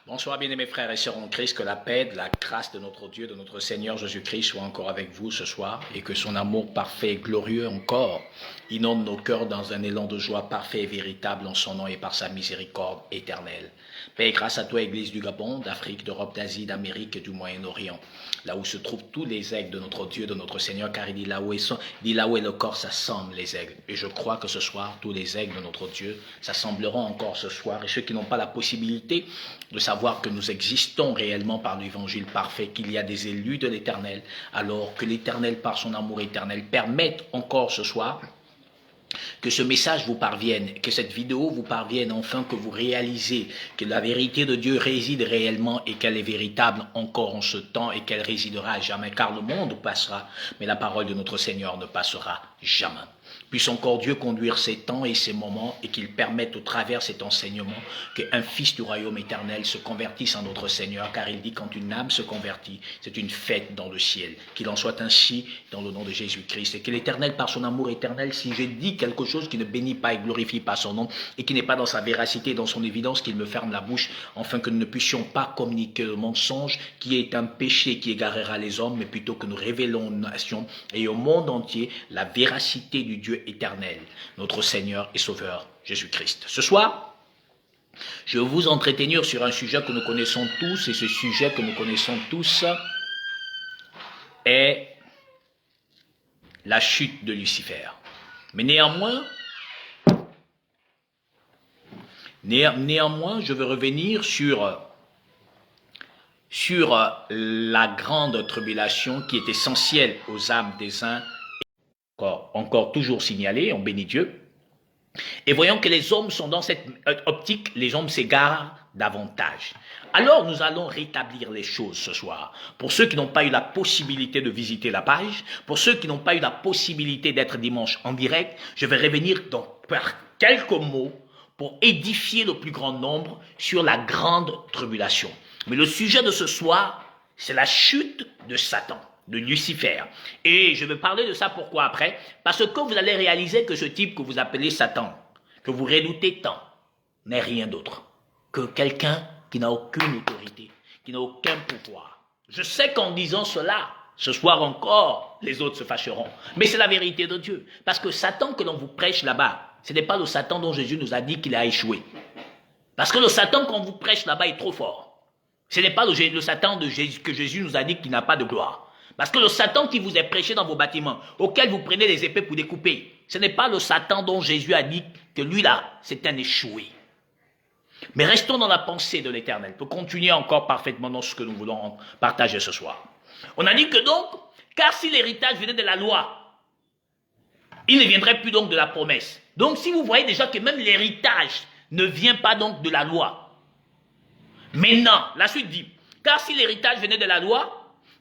Bonsoir bien-aimés frères et sœurs en Christ, que la paix, la grâce de notre Dieu, de notre Seigneur Jésus-Christ soit encore avec vous ce soir et que son amour parfait et glorieux encore inonde nos cœurs dans un élan de joie parfait et véritable en son nom et par sa miséricorde éternelle. Paix et grâce à toi, Église du Gabon, d'Afrique, d'Europe, d'Asie, d'Amérique et du Moyen-Orient, là où se trouvent tous les aigles de notre Dieu, de notre Seigneur, car il dit là où est le corps s'assemblent les aigles. Et je crois que ce soir, tous les aigles de notre Dieu s'assembleront encore ce soir. Et ceux qui n'ont pas la possibilité de savoir que nous existons réellement par l'évangile parfait, qu'il y a des élus de l'Éternel, alors que l'Éternel, par son amour éternel, permette encore ce soir que ce message vous parvienne, que cette vidéo vous parvienne, enfin que vous réalisez que la vérité de Dieu réside réellement et qu'elle est véritable encore en ce temps et qu'elle résidera à jamais, car le monde passera, mais la parole de notre Seigneur ne passera jamais. Puisse encore Dieu conduire ces temps et ces moments et qu'il permette au travers cet enseignement qu'un fils du royaume éternel se convertisse en notre Seigneur, car il dit quand une âme se convertit, c'est une fête dans le ciel. Qu'il en soit ainsi dans le nom de Jésus-Christ et que l'Éternel, par son amour éternel, si je dis quelque chose qui ne bénit pas et glorifie pas son nom et qui n'est pas dans sa véracité, dans son évidence, qu'il me ferme la bouche, afin que nous ne puissions pas communiquer le mensonge qui est un péché qui égarera les hommes, mais plutôt que nous révélons aux nations et au monde entier la véracité du Dieu éternel, notre Seigneur et Sauveur Jésus-Christ. Ce soir, je vais vous entretenir sur un sujet que nous connaissons tous, et ce sujet que nous connaissons tous est la chute de Lucifer. Mais néanmoins, je veux revenir sur la grande tribulation qui est essentielle aux âmes des uns, encore toujours signalée, on bénit Dieu. Et voyons que les hommes sont dans cette optique, les hommes s'égarent davantage. Alors nous allons rétablir les choses ce soir. Pour ceux qui n'ont pas eu la possibilité de visiter la page, pour ceux qui n'ont pas eu la possibilité d'être dimanche en direct, je vais revenir par quelques mots pour édifier le plus grand nombre sur la grande tribulation. Mais le sujet de ce soir, c'est la chute de Satan, de Lucifer. Et je vais parler de ça pourquoi après? Parce que vous allez réaliser que ce type que vous appelez Satan, que vous redoutez tant, n'est rien d'autre que quelqu'un qui n'a aucune autorité, qui n'a aucun pouvoir. Je sais qu'en disant cela, ce soir encore, les autres se fâcheront. Mais c'est la vérité de Dieu. Parce que Satan que l'on vous prêche là-bas, ce n'est pas le Satan dont Jésus nous a dit qu'il a échoué. Parce que le Satan qu'on vous prêche là-bas est trop fort. Ce n'est pas le Satan de Jésus, que Jésus nous a dit qu'il n'a pas de gloire. Parce que le Satan qui vous est prêché dans vos bâtiments, auquel vous prenez les épées pour découper, ce n'est pas le Satan dont Jésus a dit que lui là, c'est un échoué. Mais restons dans la pensée de l'Éternel pour continuer encore parfaitement dans ce que nous voulons partager ce soir. On a dit que donc, car si l'héritage venait de la loi, il ne viendrait plus donc de la promesse. Donc si vous voyez déjà que même l'héritage ne vient pas donc de la loi. Maintenant, la suite dit, car si l'héritage venait de la loi,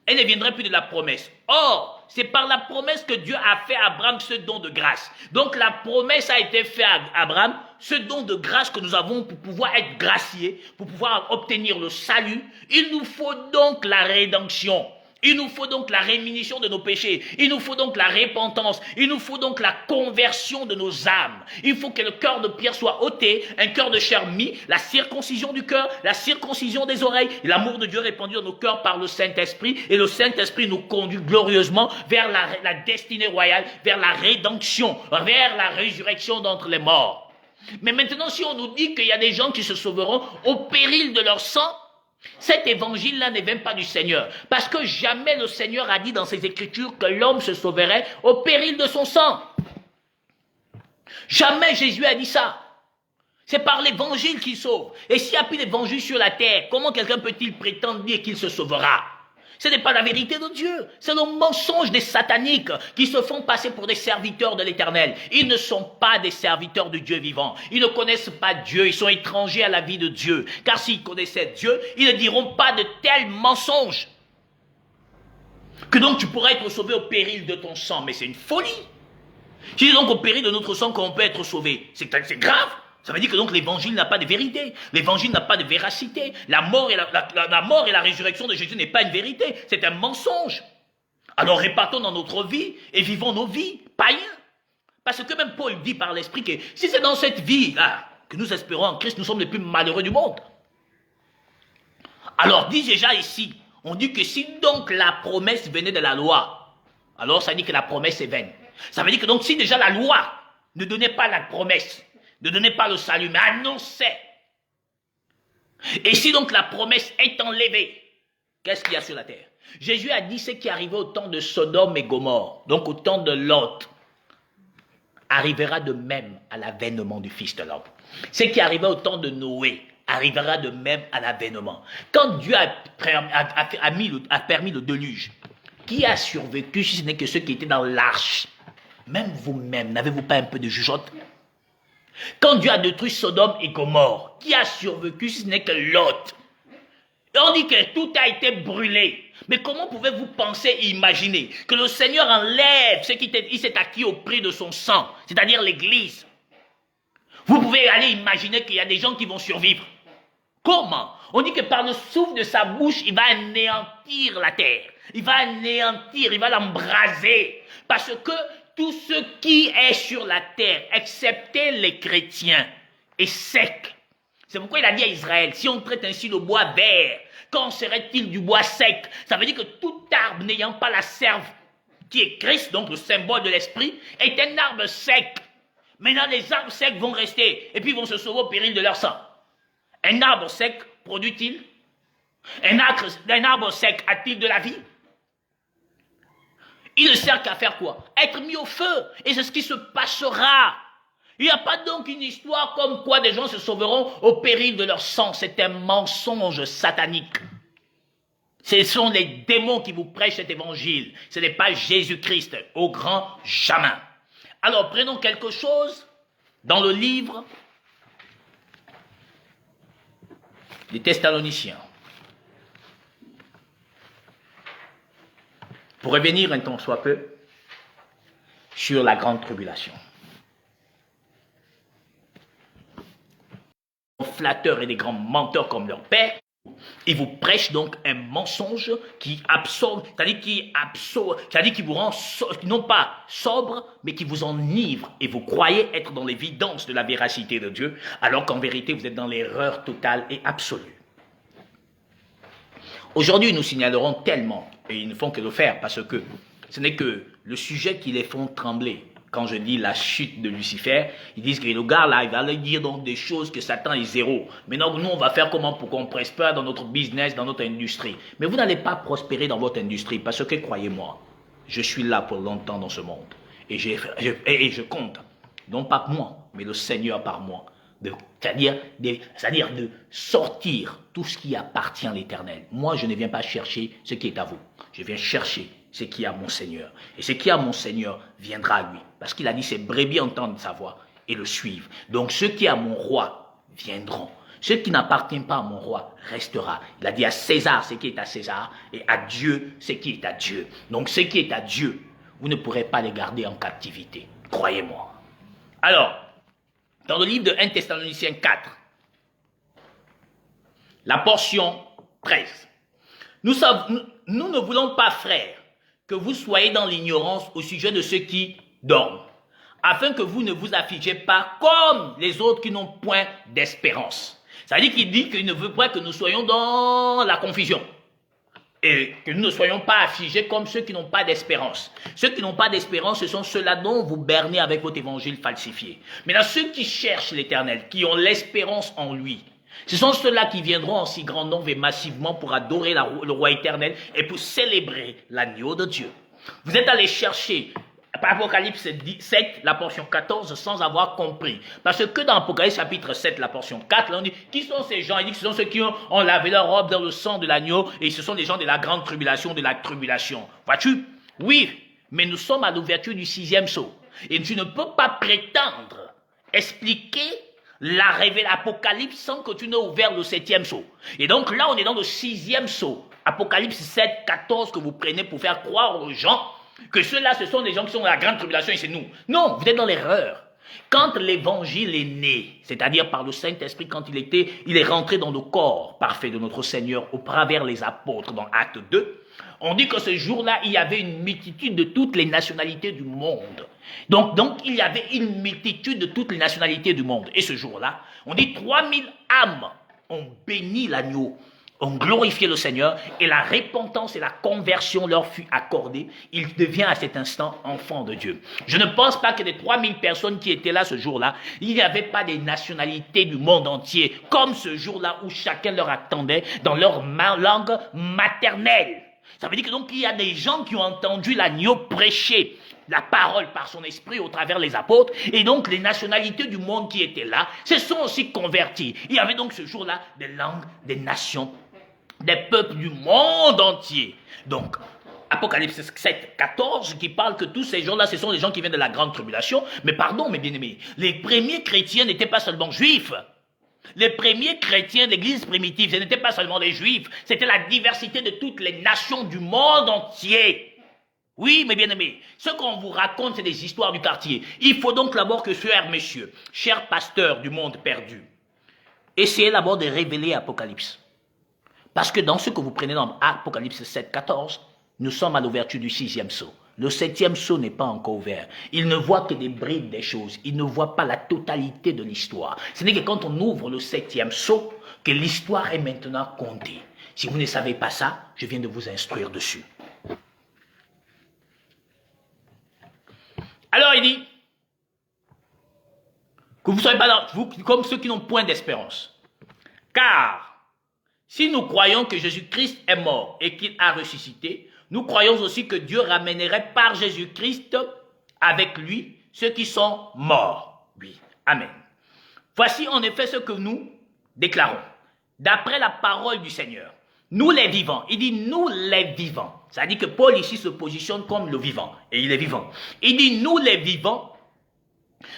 elle ne viendrait plus de la promesse. Or, c'est par la promesse que Dieu a fait à Abraham ce don de grâce. Donc la promesse a été faite à Abraham, ce don de grâce que nous avons pour pouvoir être graciés, pour pouvoir obtenir le salut. Il nous faut donc la rédemption. Il nous faut donc la rémission de nos péchés. Il nous faut donc la repentance. Il nous faut donc la conversion de nos âmes. Il faut que le cœur de pierre soit ôté, un cœur de chair mis, la circoncision du cœur, la circoncision des oreilles, et l'amour de Dieu répandu dans nos cœurs par le Saint-Esprit. Et le Saint-Esprit nous conduit glorieusement vers la destinée royale, vers la rédemption, vers la résurrection d'entre les morts. Mais maintenant, si on nous dit qu'il y a des gens qui se sauveront au péril de leur sang, cet évangile-là ne vient pas du Seigneur. Parce que jamais le Seigneur a dit dans ses Écritures que l'homme se sauverait au péril de son sang. Jamais Jésus a dit ça. C'est par l'évangile qu'il sauve. Et s'il n'y a plus d'évangile sur la terre, comment quelqu'un peut-il prétendre dire qu'il se sauvera? Ce n'est pas la vérité de Dieu. C'est le mensonge des sataniques qui se font passer pour des serviteurs de l'Éternel. Ils ne sont pas des serviteurs de Dieu vivant. Ils ne connaissent pas Dieu. Ils sont étrangers à la vie de Dieu. Car s'ils connaissaient Dieu, ils ne diront pas de tels mensonges. Que donc tu pourrais être sauvé au péril de ton sang. Mais c'est une folie. Si c'est donc au péril de notre sang qu'on peut être sauvé, c'est grave. Ça veut dire que donc l'évangile n'a pas de vérité. L'évangile n'a pas de véracité. La mort et la résurrection de Jésus n'est pas une vérité. C'est un mensonge. Alors répartons dans notre vie et vivons nos vies païens. Parce que même Paul dit par l'Esprit que si c'est dans cette vie-là que nous espérons en Christ, nous sommes les plus malheureux du monde. Alors, dis déjà ici, on dit que si donc la promesse venait de la loi, alors ça dit que la promesse est vaine. Ça veut dire que donc si déjà la loi ne donnait pas la promesse, ne donnait pas le salut, mais annonçait, et si donc la promesse est enlevée, qu'est-ce qu'il y a sur la terre? Jésus a dit ce qui arrivait au temps de Sodome et Gomorrhe, donc au temps de Lot, arrivera de même à l'avènement du Fils de l'homme. Ce qui arrivait au temps de Noé arrivera de même à l'avènement. Quand Dieu a permis le déluge, qui a survécu si ce n'est que ceux qui étaient dans l'arche? Même vous-même, n'avez-vous pas un peu de jugeote? Quand Dieu a détruit Sodome et Gomorrhe, qui a survécu si ce n'est que Lot? Et on dit que tout a été brûlé. Mais comment pouvez-vous penser et imaginer que le Seigneur enlève ce qu'il s'est acquis au prix de son sang, c'est-à-dire l'Église? Vous pouvez aller imaginer qu'il y a des gens qui vont survivre. Comment? On dit que par le souffle de sa bouche, il va anéantir la terre. Il va anéantir, il va l'embraser. Parce que tout ce qui est sur la terre, excepté les chrétiens, est sec. C'est pourquoi il a dit à Israël, si on traite ainsi le bois vert, qu'en serait-il du bois sec? Ça veut dire que tout arbre n'ayant pas la sève qui est Christ, donc le symbole de l'esprit, est un arbre sec. Maintenant, les arbres secs vont rester et puis vont se sauver au péril de leur sang. Un arbre sec produit-il? Un arbre sec a-t-il de la vie? Il ne sert qu'à faire quoi? Être mis au feu. Et c'est ce qui se passera. Il n'y a pas donc une histoire comme quoi des gens se sauveront au péril de leur sang. C'est un mensonge satanique. Ce sont les démons qui vous prêchent cet évangile. Ce n'est pas Jésus-Christ, au grand jamais. Alors prenons quelque chose dans le livre des Thessaloniciens. Pour revenir un temps soit peu sur la grande tribulation. Flatteurs et des grands menteurs comme leur père, ils vous prêchent donc un mensonge qui absorbe, c'est-à-dire qui vous rend, non pas sobre, mais qui vous enivre et vous croyez être dans l'évidence de la véracité de Dieu, alors qu'en vérité vous êtes dans l'erreur totale et absolue. Aujourd'hui, nous signalerons tellement, et ils ne font que le faire, parce que ce n'est que le sujet qui les font trembler. Quand je dis la chute de Lucifer, ils disent que le gars là, il va leur dire donc des choses que Satan est zéro. Maintenant, nous, on va faire comment pour qu'on prospère dans notre business, dans notre industrie. Mais vous n'allez pas prospérer dans votre industrie, parce que croyez-moi, je suis là pour longtemps dans ce monde. Et je compte, non pas moi, mais le Seigneur par moi. C'est-à-dire de sortir tout ce qui appartient à l'Éternel. Moi, je ne viens pas chercher ce qui est à vous. Je viens chercher ce qui est à mon Seigneur. Et ce qui est à mon Seigneur viendra à lui. Parce qu'il a dit, ses brebis entendent sa voix et le suivent. Donc, ce qui est à mon roi viendront. Ce qui n'appartient pas à mon roi restera. Il a dit à César ce qui est à César et à Dieu ce qui est à Dieu. Donc, ce qui est à Dieu, vous ne pourrez pas les garder en captivité. Croyez-moi. Alors, dans le livre de 1 Thessaloniciens 4, la portion 13, nous ne voulons pas, frères, que vous soyez dans l'ignorance au sujet de ceux qui dorment, afin que vous ne vous affligez pas comme les autres qui n'ont point d'espérance. C'est-à-dire qu'il dit qu'il ne veut pas que nous soyons dans la confusion. Et que nous ne soyons pas affligés comme ceux qui n'ont pas d'espérance. Ceux qui n'ont pas d'espérance, ce sont ceux-là dont vous bernez avec votre évangile falsifié. Maintenant, ceux qui cherchent l'Éternel, qui ont l'espérance en lui, ce sont ceux-là qui viendront en si grand nombre et massivement pour adorer le roi éternel et pour célébrer l'agneau de Dieu. Vous êtes allés chercher Apocalypse 7, la portion 14, sans avoir compris. Parce que dans Apocalypse chapitre 7, la portion 4, là on dit, qui sont ces gens? Il dit que ce sont ceux qui ont lavé leur robe dans le sang de l'agneau et ce sont les gens de la grande tribulation, de la tribulation. Vois-tu? Oui, mais nous sommes à l'ouverture du 6e sceau. Et tu ne peux pas prétendre expliquer l'Apocalypse sans que tu n'aies ouvert le 7e sceau. Et donc là, on est dans le 6e sceau. Apocalypse 7, 14 que vous prenez pour faire croire aux gens que ceux-là, ce sont des gens qui sont dans la grande tribulation et c'est nous. Non, vous êtes dans l'erreur. Quand l'évangile est né, c'est-à-dire par le Saint-Esprit, quand il est rentré dans le corps parfait de notre Seigneur au travers les apôtres dans Acte 2, on dit que ce jour-là, il y avait une multitude de toutes les nationalités du monde. Donc il y avait une multitude de toutes les nationalités du monde. Et ce jour-là, on dit 3000 âmes ont béni l'agneau ont glorifié le Seigneur et la repentance et la conversion leur fut accordée. Il devient à cet instant enfant de Dieu. Je ne pense pas que des 3000 personnes qui étaient là ce jour-là, il n'y avait pas des nationalités du monde entier, comme ce jour-là où chacun leur attendait dans leur langue maternelle. Ça veut dire que donc il y a des gens qui ont entendu l'agneau prêcher la parole par son esprit au travers des apôtres, et donc les nationalités du monde qui étaient là se sont aussi converties. Il y avait donc ce jour-là des langues, des nations, des peuples du monde entier. Donc, Apocalypse 7, 14, qui parle que tous ces gens-là, ce sont les gens qui viennent de la grande tribulation. Mais pardon, mes bien-aimés, les premiers chrétiens n'étaient pas seulement juifs. Les premiers chrétiens de l'église primitive, ce n'étaient pas seulement des juifs, c'était la diversité de toutes les nations du monde entier. Oui, mes bien-aimés, ce qu'on vous raconte, c'est des histoires du quartier. Il faut donc d'abord que, chers messieurs, chers pasteurs du monde perdu, essayez d'abord de révéler Apocalypse. Parce que dans ce que vous prenez dans Apocalypse 7, 14, nous sommes à l'ouverture du 6e sceau. Le 7e sceau n'est pas encore ouvert. Il ne voit que des bribes des choses. Il ne voit pas la totalité de l'histoire. Ce n'est que quand on ouvre le 7e sceau que l'histoire est maintenant comptée. Si vous ne savez pas ça, je viens de vous instruire dessus. Alors il dit que vous ne soyez pas là, vous, comme ceux qui n'ont point d'espérance. Car si nous croyons que Jésus-Christ est mort et qu'il a ressuscité, nous croyons aussi que Dieu ramènerait par Jésus-Christ avec lui ceux qui sont morts. Oui, amen. Voici en effet ce que nous déclarons. D'après la parole du Seigneur, nous les vivants, il dit nous les vivants. Ça dit que Paul ici se positionne comme le vivant, et il est vivant. Il dit nous les vivants,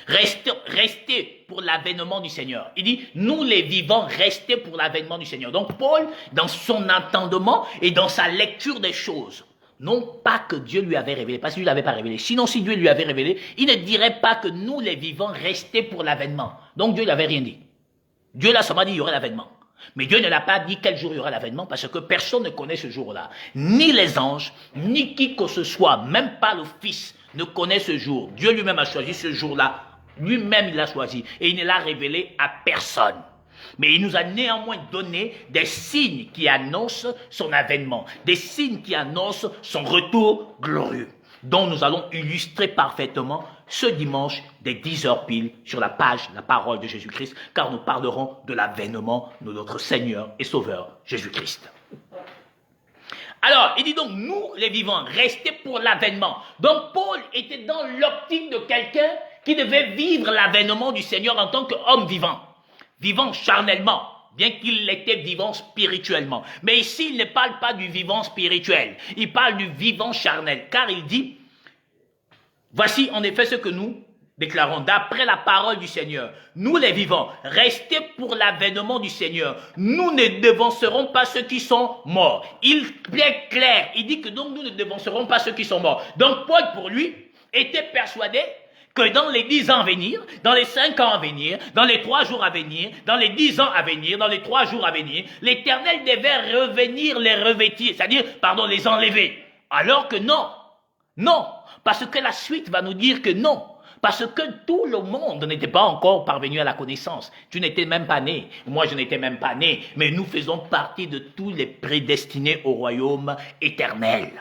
restez pour l'avènement du Seigneur. Il dit, nous les vivants, restez pour l'avènement du Seigneur. Donc Paul, dans son entendement et dans sa lecture des choses, non pas que Dieu lui avait révélé, parce qu'il ne l'avait pas révélé. Sinon, si Dieu lui avait révélé, il ne dirait pas que nous les vivants, restez pour l'avènement. Donc Dieu n'avait rien dit. Dieu l'a seulement dit, il y aurait l'avènement. Mais Dieu ne l'a pas dit quel jour il y aura l'avènement, parce que personne ne connaît ce jour-là. Ni les anges, ni qui que ce soit, même pas le Fils, ne connaît ce jour. Dieu lui-même a choisi ce jour-là. Lui-même, il l'a choisi. Et il ne l'a révélé à personne. Mais il nous a néanmoins donné des signes qui annoncent son avènement. Des signes qui annoncent son retour glorieux. Dont nous allons illustrer parfaitement ce dimanche dès 10h pile sur la page La Parole de Jésus-Christ. Car nous parlerons de l'avènement de notre Seigneur et Sauveur Jésus-Christ. Alors, il dit donc, nous les vivants, restez pour l'avènement. Donc, Paul était dans l'optique de quelqu'un qui devait vivre l'avènement du Seigneur en tant qu'homme vivant. Vivant charnellement, bien qu'il était vivant spirituellement. Mais ici, il ne parle pas du vivant spirituel. Il parle du vivant charnel. Car il dit, voici en effet ce que nous déclarons d'après la parole du Seigneur. Nous les vivants, restez pour l'avènement du Seigneur. Nous ne devancerons pas ceux qui sont morts. Il est clair. Il dit que donc nous ne devancerons pas ceux qui sont morts. Donc Paul, pour lui, était persuadé que dans les 10 ans à venir, dans les 5 ans à venir, dans les 3 jours à venir, dans les 10 ans à venir, dans les 3 jours à venir, l'Éternel devait revenir les revêtir, c'est-à-dire, les enlever. Alors que non, non, parce que la suite va nous dire que non. Parce que tout le monde n'était pas encore parvenu à la connaissance. Tu n'étais même pas né. Moi, je n'étais même pas né. Mais nous faisons partie de tous les prédestinés au royaume éternel.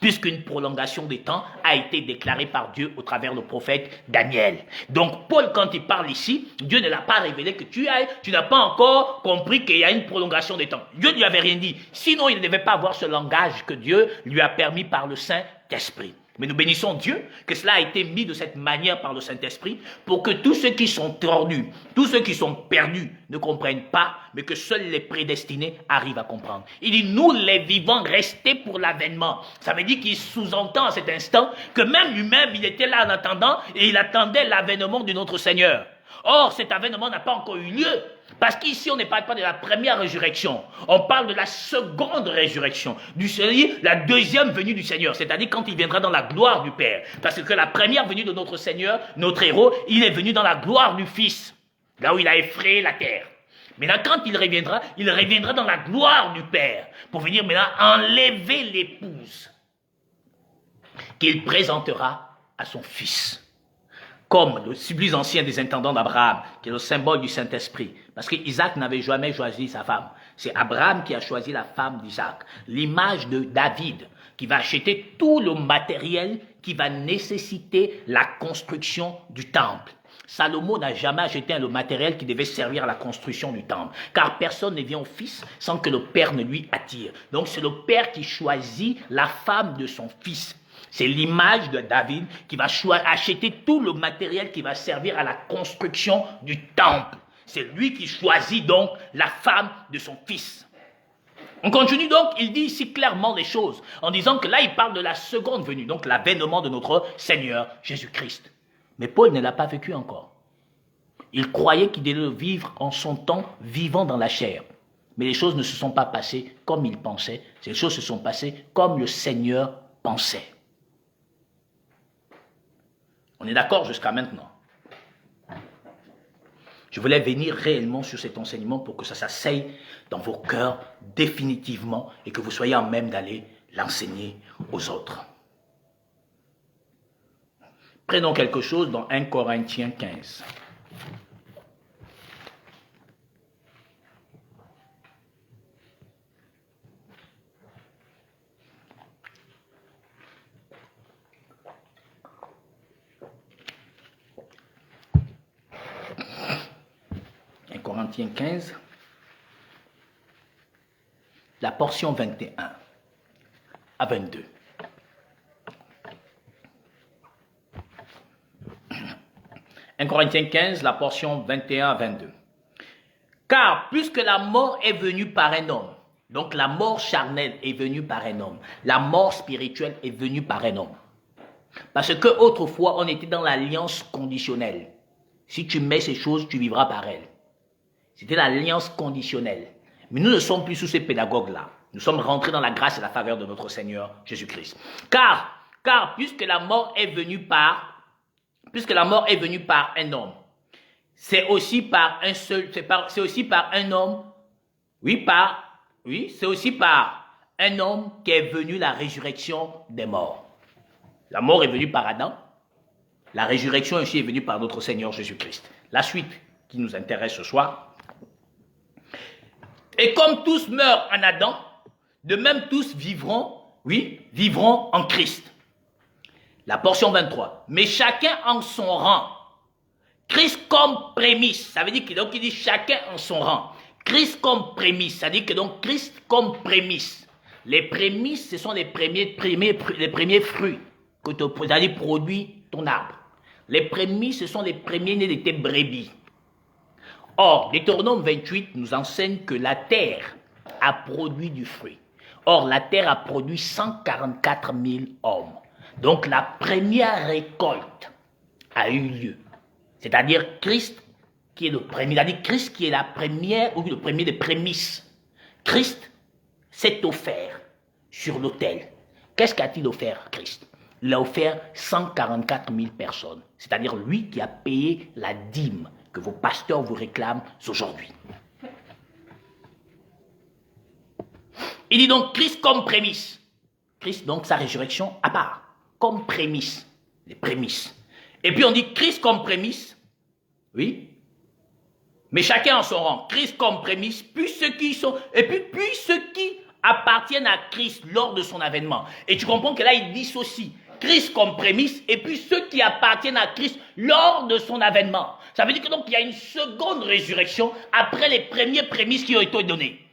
Puisqu'une prolongation des temps a été déclarée par Dieu au travers du prophète Daniel. Donc, Paul, quand il parle ici, Dieu ne l'a pas révélé que tu n'as pas encore compris qu'il y a une prolongation des temps. Dieu ne lui avait rien dit. Sinon, il ne devait pas avoir ce langage que Dieu lui a permis par le Saint-Esprit. Mais nous bénissons Dieu que cela a été mis de cette manière par le Saint-Esprit pour que tous ceux qui sont tordus, tous ceux qui sont perdus ne comprennent pas, mais que seuls les prédestinés arrivent à comprendre. Il dit, nous les vivants, restez pour l'avènement. Ça veut dire qu'il sous-entend à cet instant que même lui-même, il était là en attendant et il attendait l'avènement de notre Seigneur. Or, cet avènement n'a pas encore eu lieu. Parce qu'ici, on ne parle pas de la première résurrection. On parle de la seconde résurrection. C'est-à-dire la deuxième venue du Seigneur. C'est-à-dire quand il viendra dans la gloire du Père. Parce que la première venue de notre Seigneur, notre héros, il est venu dans la gloire du Fils. Là où il a effrayé la terre. Maintenant, quand il reviendra dans la gloire du Père. Pour venir maintenant enlever l'épouse. Qu'il présentera à son Fils. Comme le plus ancien des intendants d'Abraham, qui est le symbole du Saint-Esprit. Parce qu'Isaac n'avait jamais choisi sa femme. C'est Abraham qui a choisi la femme d'Isaac. L'image de David qui va acheter tout le matériel qui va nécessiter la construction du temple. Salomon n'a jamais acheté le matériel qui devait servir à la construction du temple. Car personne ne vient au fils sans que le père ne lui attire. Donc c'est le père qui choisit la femme de son fils. C'est l'image de David qui va acheter tout le matériel qui va servir à la construction du temple. C'est lui qui choisit donc la femme de son fils. On continue donc, il dit ici clairement les choses, en disant que là il parle de la seconde venue, donc l'avènement de notre Seigneur Jésus-Christ. Mais Paul ne l'a pas vécu encore. Il croyait qu'il devait vivre en son temps, vivant dans la chair. Mais les choses ne se sont pas passées comme il pensait, les choses se sont passées comme le Seigneur pensait. On est d'accord jusqu'à maintenant? Je voulais venir réellement sur cet enseignement pour que ça s'asseye dans vos cœurs définitivement et que vous soyez en même d'aller l'enseigner aux autres. Prenons quelque chose dans 1 Corinthiens 15. Corinthiens 15, la portion 21 à 22. Un Corinthiens 15, la portion 21 à 22. Car puisque la mort est venue par un homme, donc la mort charnelle est venue par un homme, la mort spirituelle est venue par un homme. Parce que autrefois on était dans l'alliance conditionnelle. Si tu mets ces choses, tu vivras par elles. C'était l'alliance conditionnelle. Mais nous ne sommes plus sous ces pédagogues-là. Nous sommes rentrés dans la grâce et la faveur de notre Seigneur Jésus-Christ. Car puisque la mort est venue par un homme, c'est aussi par un seul, c'est aussi par un homme, c'est aussi par un homme qu'est venue la résurrection des morts. La mort est venue par Adam, la résurrection aussi est venue par notre Seigneur Jésus-Christ. La suite qui nous intéresse ce soir. Et comme tous meurent en Adam, de même tous vivront en Christ. La portion 23. Mais chacun en son rang. Christ comme prémisse. Ça veut dire qu'il dit chacun en son rang. Christ comme prémisse. Ça veut dire que donc Christ comme prémisse. Les prémices, ce sont les premiers fruits que tu as produit ton arbre. Les prémices, ce sont les premiers nés de tes brebis. Or, Deutéronome 28 nous enseigne que la terre a produit du fruit. Or, la terre a produit 144 000 hommes. Donc, la première récolte a eu lieu. C'est-à-dire Christ qui est le premier. C'est-à-dire Christ qui est la première, ou le premier des prémices. Christ s'est offert sur l'autel. Qu'est-ce qu'a-t-il offert, Christ? Il a offert 144 000 personnes. C'est-à-dire lui qui a payé la dîme que vos pasteurs vous réclament aujourd'hui. Il dit donc Christ comme prémisse. Christ donc sa résurrection à part, comme prémisse, les prémices. Et puis on dit Christ comme prémisse, oui, mais chacun en son rang. Christ comme prémisse, puis ceux qui appartiennent à Christ lors de son avènement. Et tu comprends que là il dissocie Christ comme prémisse et puis ceux qui appartiennent à Christ lors de son avènement. Ça veut dire que donc il y a une seconde résurrection après les premières prémices qui ont été données.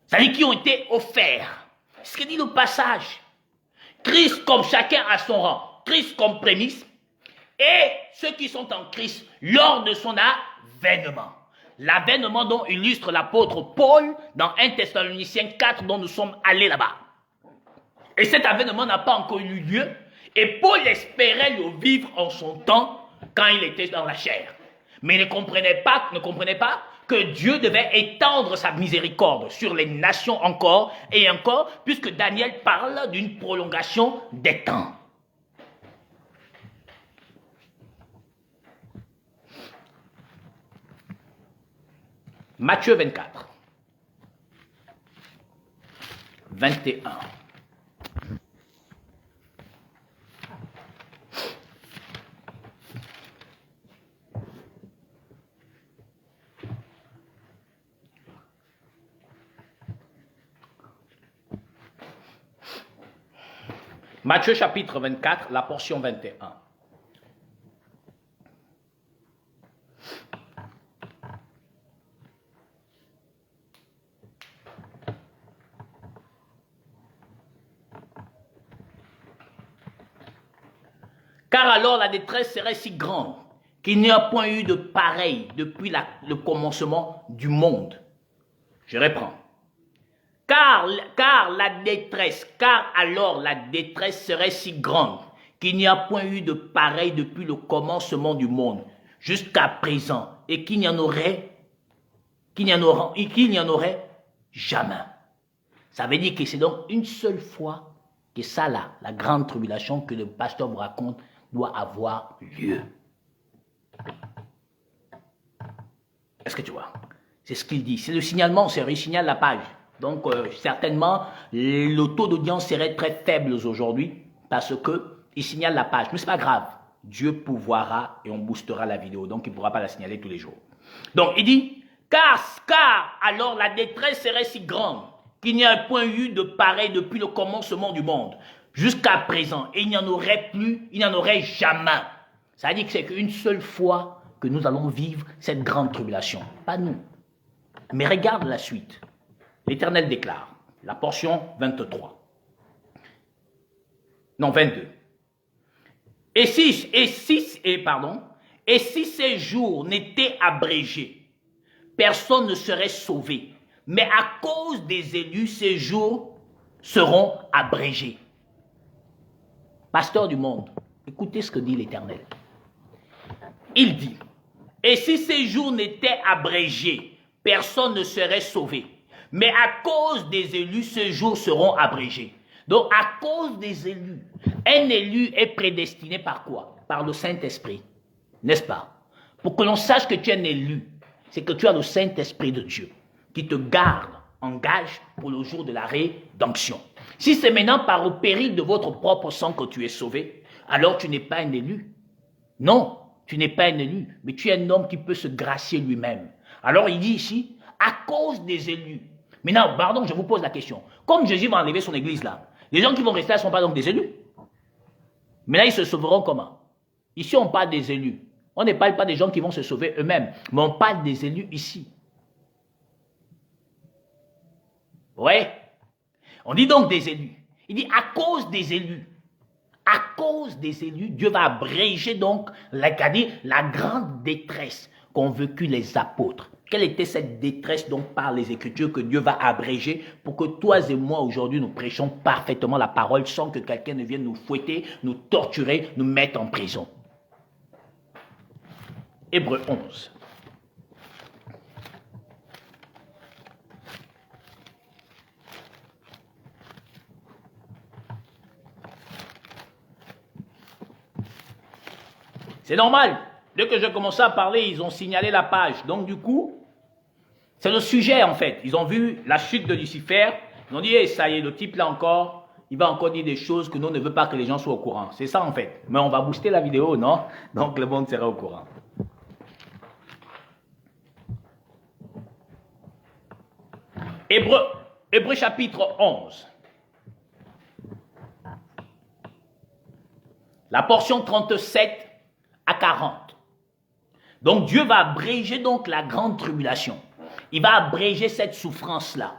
Ça veut dire qui ont été offerts. Ce que dit le passage. Christ comme chacun à son rang. Christ comme prémisse et ceux qui sont en Christ lors de son avènement. L'avènement dont illustre l'apôtre Paul dans 1 Thessaloniciens 4 dont nous sommes allés là-bas. Et cet avènement n'a pas encore eu lieu. Et Paul espérait le vivre en son temps quand il était dans la chair. Mais il ne comprenait pas que Dieu devait étendre sa miséricorde sur les nations encore et encore, puisque Daniel parle d'une prolongation des temps. Matthieu 24, 21. Matthieu chapitre 24, la portion 21. Car alors la détresse serait si grande qu'il n'y a point eu de pareil depuis le commencement du monde. Je reprends. Car alors la détresse serait si grande qu'il n'y a point eu de pareil depuis le commencement du monde jusqu'à présent et qu'il n'y en aurait jamais. Ça veut dire que c'est donc une seule fois que ça là, la grande tribulation que le pasteur vous raconte, doit avoir lieu. Est-ce que tu vois? C'est ce qu'il dit. C'est le signalement, il signale la page. Donc, certainement, le taux d'audience serait très faible aujourd'hui parce qu'il signale la page. Mais ce n'est pas grave. Dieu pourvoira et on boostera la vidéo. Donc, il ne pourra pas la signaler tous les jours. Donc, il dit, car alors la détresse serait si grande qu'il n'y a point eu de pareil depuis le commencement du monde jusqu'à présent. Et il n'y en aurait plus, il n'y en aurait jamais. Ça veut dire que c'est qu'une seule fois que nous allons vivre cette grande tribulation. Pas nous. Mais regarde la suite. L'Éternel déclare, la portion 23. Non, 22. Et si ces jours n'étaient abrégés, personne ne serait sauvé. Mais à cause des élus, ces jours seront abrégés. Pasteur du monde, écoutez ce que dit l'Éternel. Il dit, et si ces jours n'étaient abrégés, personne ne serait sauvé. Mais à cause des élus, ces jours seront abrégés. Donc, à cause des élus, un élu est prédestiné par quoi? Par le Saint-Esprit, n'est-ce pas? Pour que l'on sache que tu es un élu, c'est que tu as le Saint-Esprit de Dieu qui te garde en gage pour le jour de la rédemption. Si c'est maintenant par le péril de votre propre sang que tu es sauvé, alors tu n'es pas un élu. Non, tu n'es pas un élu, mais tu es un homme qui peut se gracier lui-même. Alors il dit ici, à cause des élus. Maintenant, pardon, je vous pose la question. Comme Jésus va enlever son église là, les gens qui vont rester là ne sont pas donc des élus. Maintenant, ils se sauveront comment? Ici, on parle des élus. On ne parle pas des gens qui vont se sauver eux-mêmes, mais on parle des élus ici. Ouais. On dit donc des élus. Il dit à cause des élus. À cause des élus, Dieu va abréger donc la grande détresse qu'ont vécu les apôtres. Quelle était cette détresse donc par les Écritures que Dieu va abréger pour que toi et moi aujourd'hui nous prêchons parfaitement la parole sans que quelqu'un ne vienne nous fouetter, nous torturer, nous mettre en prison. Hébreux 11. C'est normal. Dès que j'ai commencé à parler, ils ont signalé la page. Donc du coup, c'est le sujet en fait. Ils ont vu la chute de Lucifer. Ils ont dit, hey, ça y est, le type là encore, il va encore dire des choses que nous ne veut pas que les gens soient au courant. C'est ça en fait. Mais on va booster la vidéo, non? Donc le monde sera au courant. Hébreux chapitre 11. La portion 37 à 40. Donc Dieu va abréger donc la grande tribulation. Il va abréger cette souffrance-là.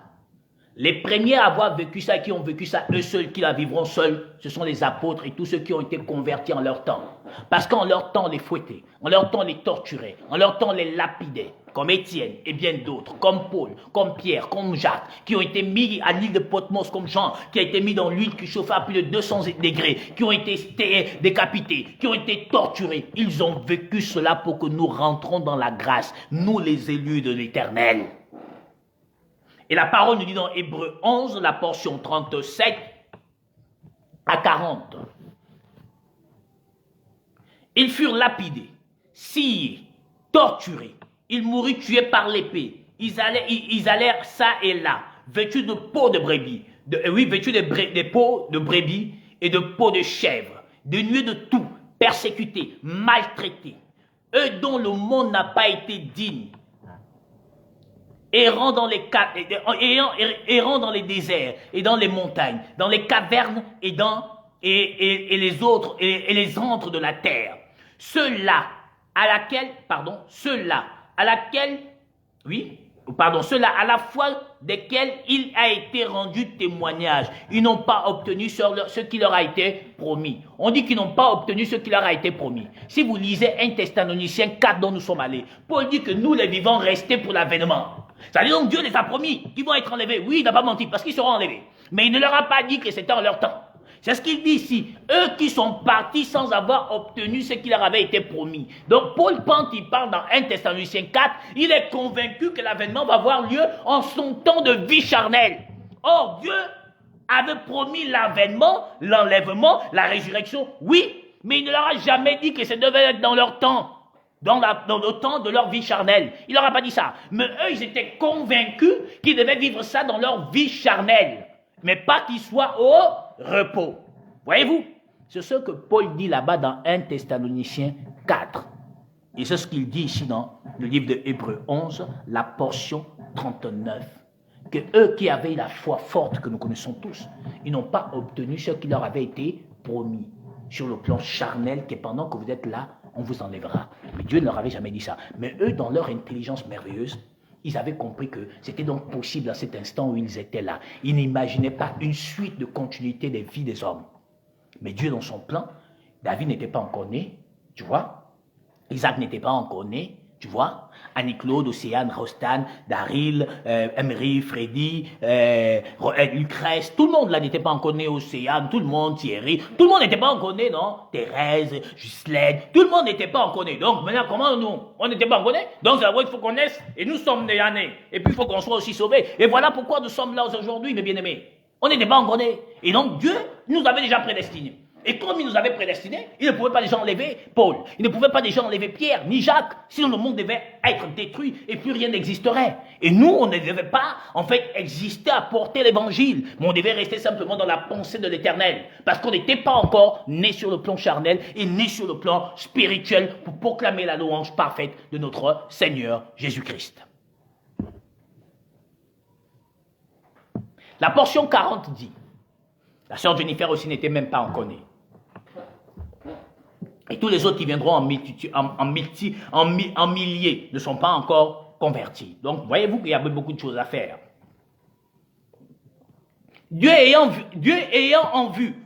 Les premiers à avoir vécu ça, qui ont vécu ça, eux seuls qui la vivront seuls, ce sont les apôtres et tous ceux qui ont été convertis en leur temps. Parce qu'en leur temps, on les fouettait, en leur temps, on les torturait, en leur temps, on les lapidait, comme Étienne et bien d'autres, comme Paul, comme Pierre, comme Jacques, qui ont été mis à l'île de Patmos, comme Jean, qui a été mis dans l'huile qui chauffait à plus de 200 degrés, qui ont été décapités, qui ont été torturés. Ils ont vécu cela pour que nous rentrons dans la grâce, nous les élus de l'Éternel. Et la parole nous dit dans Hébreux 11, la portion 37 à 40. Ils furent lapidés, sciés, torturés. Ils moururent tués par l'épée. Ils allèrent ça et là, vêtus de peaux de brebis. Vêtus de peaux de brebis et de peaux de chèvre. Dénués de tout, persécutés, maltraités. Eux dont le monde n'a pas été digne. Errant dans les déserts et dans les montagnes, dans les cavernes et dans et les autres, et les antres de la terre. Ceux-là, à à la fois desquels il a été rendu témoignage. Ils n'ont pas obtenu ce qui leur a été promis. On dit qu'ils n'ont pas obtenu ce qui leur a été promis. Si vous lisez 1 Thessaloniciens 4 dont nous sommes allés, Paul dit que nous les vivants restés pour l'avènement. C'est-à-dire donc Dieu les a promis qu'ils vont être enlevés. Oui, il n'a pas menti parce qu'ils seront enlevés. Mais il ne leur a pas dit que c'était en leur temps. C'est ce qu'il dit ici. Eux qui sont partis sans avoir obtenu ce qui leur avait été promis. Donc Paul, quand il parle dans 1 Thessaloniciens 4, il est convaincu que l'avènement va avoir lieu en son temps de vie charnelle. Or, Dieu avait promis l'avènement, l'enlèvement, la résurrection, oui, mais il ne leur a jamais dit que ça devait être dans leur temps. Dans le temps de leur vie charnelle. Il leur a pas dit ça. Mais eux, ils étaient convaincus qu'ils devaient vivre ça dans leur vie charnelle. Mais pas qu'ils soient au repos. Voyez-vous? C'est ce que Paul dit là-bas dans 1 Thessaloniciens 4. Et c'est ce qu'il dit ici dans le livre de Hébreux 11, la portion 39. Que eux qui avaient la foi forte que nous connaissons tous, ils n'ont pas obtenu ce qui leur avait été promis. Sur le plan charnel, que pendant que vous êtes là, on vous enlèvera. Mais Dieu ne leur avait jamais dit ça. Mais eux, dans leur intelligence merveilleuse, ils avaient compris que c'était donc possible à cet instant où ils étaient là. Ils n'imaginaient pas une suite de continuité des vies des hommes. Mais Dieu, dans son plan, David n'était pas encore né, tu vois. Isaac n'était pas encore né, tu vois. Annie-Claude, Océane, Rostan, Daryl, Emery, Freddy, Lucrèce, tout le monde là n'était pas encore né, Océane, tout le monde, Thierry, tout le monde n'était pas encore né, non? Thérèse, Ghislaine, tout le monde n'était pas encore né. Donc maintenant, comment nous? On n'était pas encore né? Donc c'est la voie qu'il faut qu'on naisse, et nous sommes nés. Et puis il faut qu'on soit aussi sauvés. Et voilà pourquoi nous sommes là aujourd'hui, mes bien-aimés. On n'était pas encore nés. Et donc Dieu nous avait déjà prédestinés. Et comme il nous avait prédestinés, il ne pouvait pas déjà enlever Paul. Il ne pouvait pas déjà enlever Pierre, ni Jacques. Sinon le monde devait être détruit et plus rien n'existerait. Et nous, on ne devait pas, en fait, exister à porter l'évangile. Mais on devait rester simplement dans la pensée de l'éternel. Parce qu'on n'était pas encore né sur le plan charnel et né sur le plan spirituel pour proclamer la louange parfaite de notre Seigneur Jésus-Christ. La portion 40 dit, la sœur Jennifer aussi n'était même pas encore née. Et tous les autres qui viendront en milliers ne sont pas encore convertis. Donc, voyez-vous qu'il y avait beaucoup de choses à faire. Dieu ayant en vue,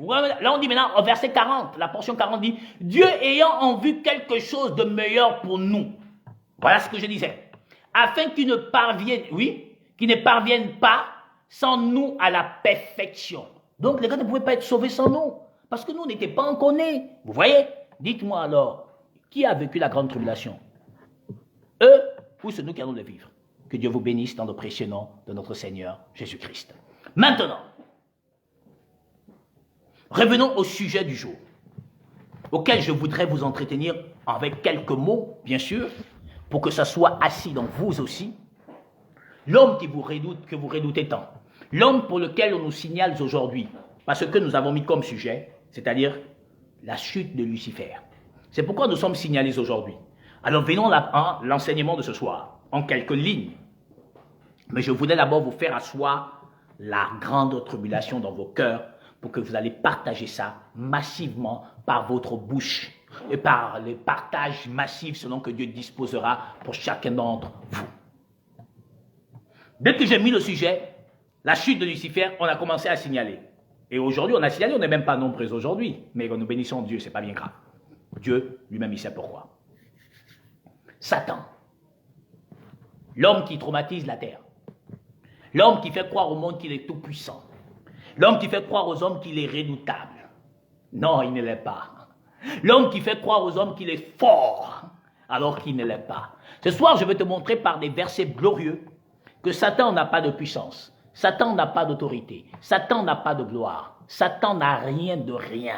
là on dit maintenant, au verset 40, la portion 40 dit, Dieu ayant en vue quelque chose de meilleur pour nous. Voilà ce que je disais. Afin qu'il ne parvienne pas sans nous à la perfection. Donc les gars ne pouvaient pas être sauvés sans nous. Parce que nous n'étions pas encore nés. Vous voyez? Dites-moi alors, qui a vécu la grande tribulation? Eux ou c'est nous qui allons le vivre? Que Dieu vous bénisse dans le précieux nom de notre Seigneur Jésus-Christ. Maintenant, revenons au sujet du jour, auquel je voudrais vous entretenir avec quelques mots, bien sûr, pour que ça soit assis dans vous aussi. L'homme que vous redoutez tant, l'homme pour lequel on nous signale aujourd'hui, parce que nous avons mis comme sujet, c'est-à-dire la chute de Lucifer. C'est pourquoi nous sommes signalés aujourd'hui. Alors venons à l'enseignement de ce soir, en quelques lignes. Mais je voulais d'abord vous faire asseoir la grande tribulation dans vos cœurs pour que vous allez partager ça massivement par votre bouche et par les partages massifs selon que Dieu disposera pour chacun d'entre vous. Dès que j'ai mis le sujet, la chute de Lucifer, on a commencé à signaler. Et aujourd'hui, on a signalé, on n'est même pas nombreux aujourd'hui, mais nous bénissons Dieu, c'est pas bien grave. Dieu lui-même, il sait pourquoi. Satan, l'homme qui traumatise la terre, l'homme qui fait croire au monde qu'il est tout puissant, l'homme qui fait croire aux hommes qu'il est redoutable. Non, il ne l'est pas. L'homme qui fait croire aux hommes qu'il est fort, alors qu'il ne l'est pas. Ce soir, je vais te montrer par des versets glorieux que Satan n'a pas de puissance. Satan n'a pas d'autorité. Satan n'a pas de gloire. Satan n'a rien de rien.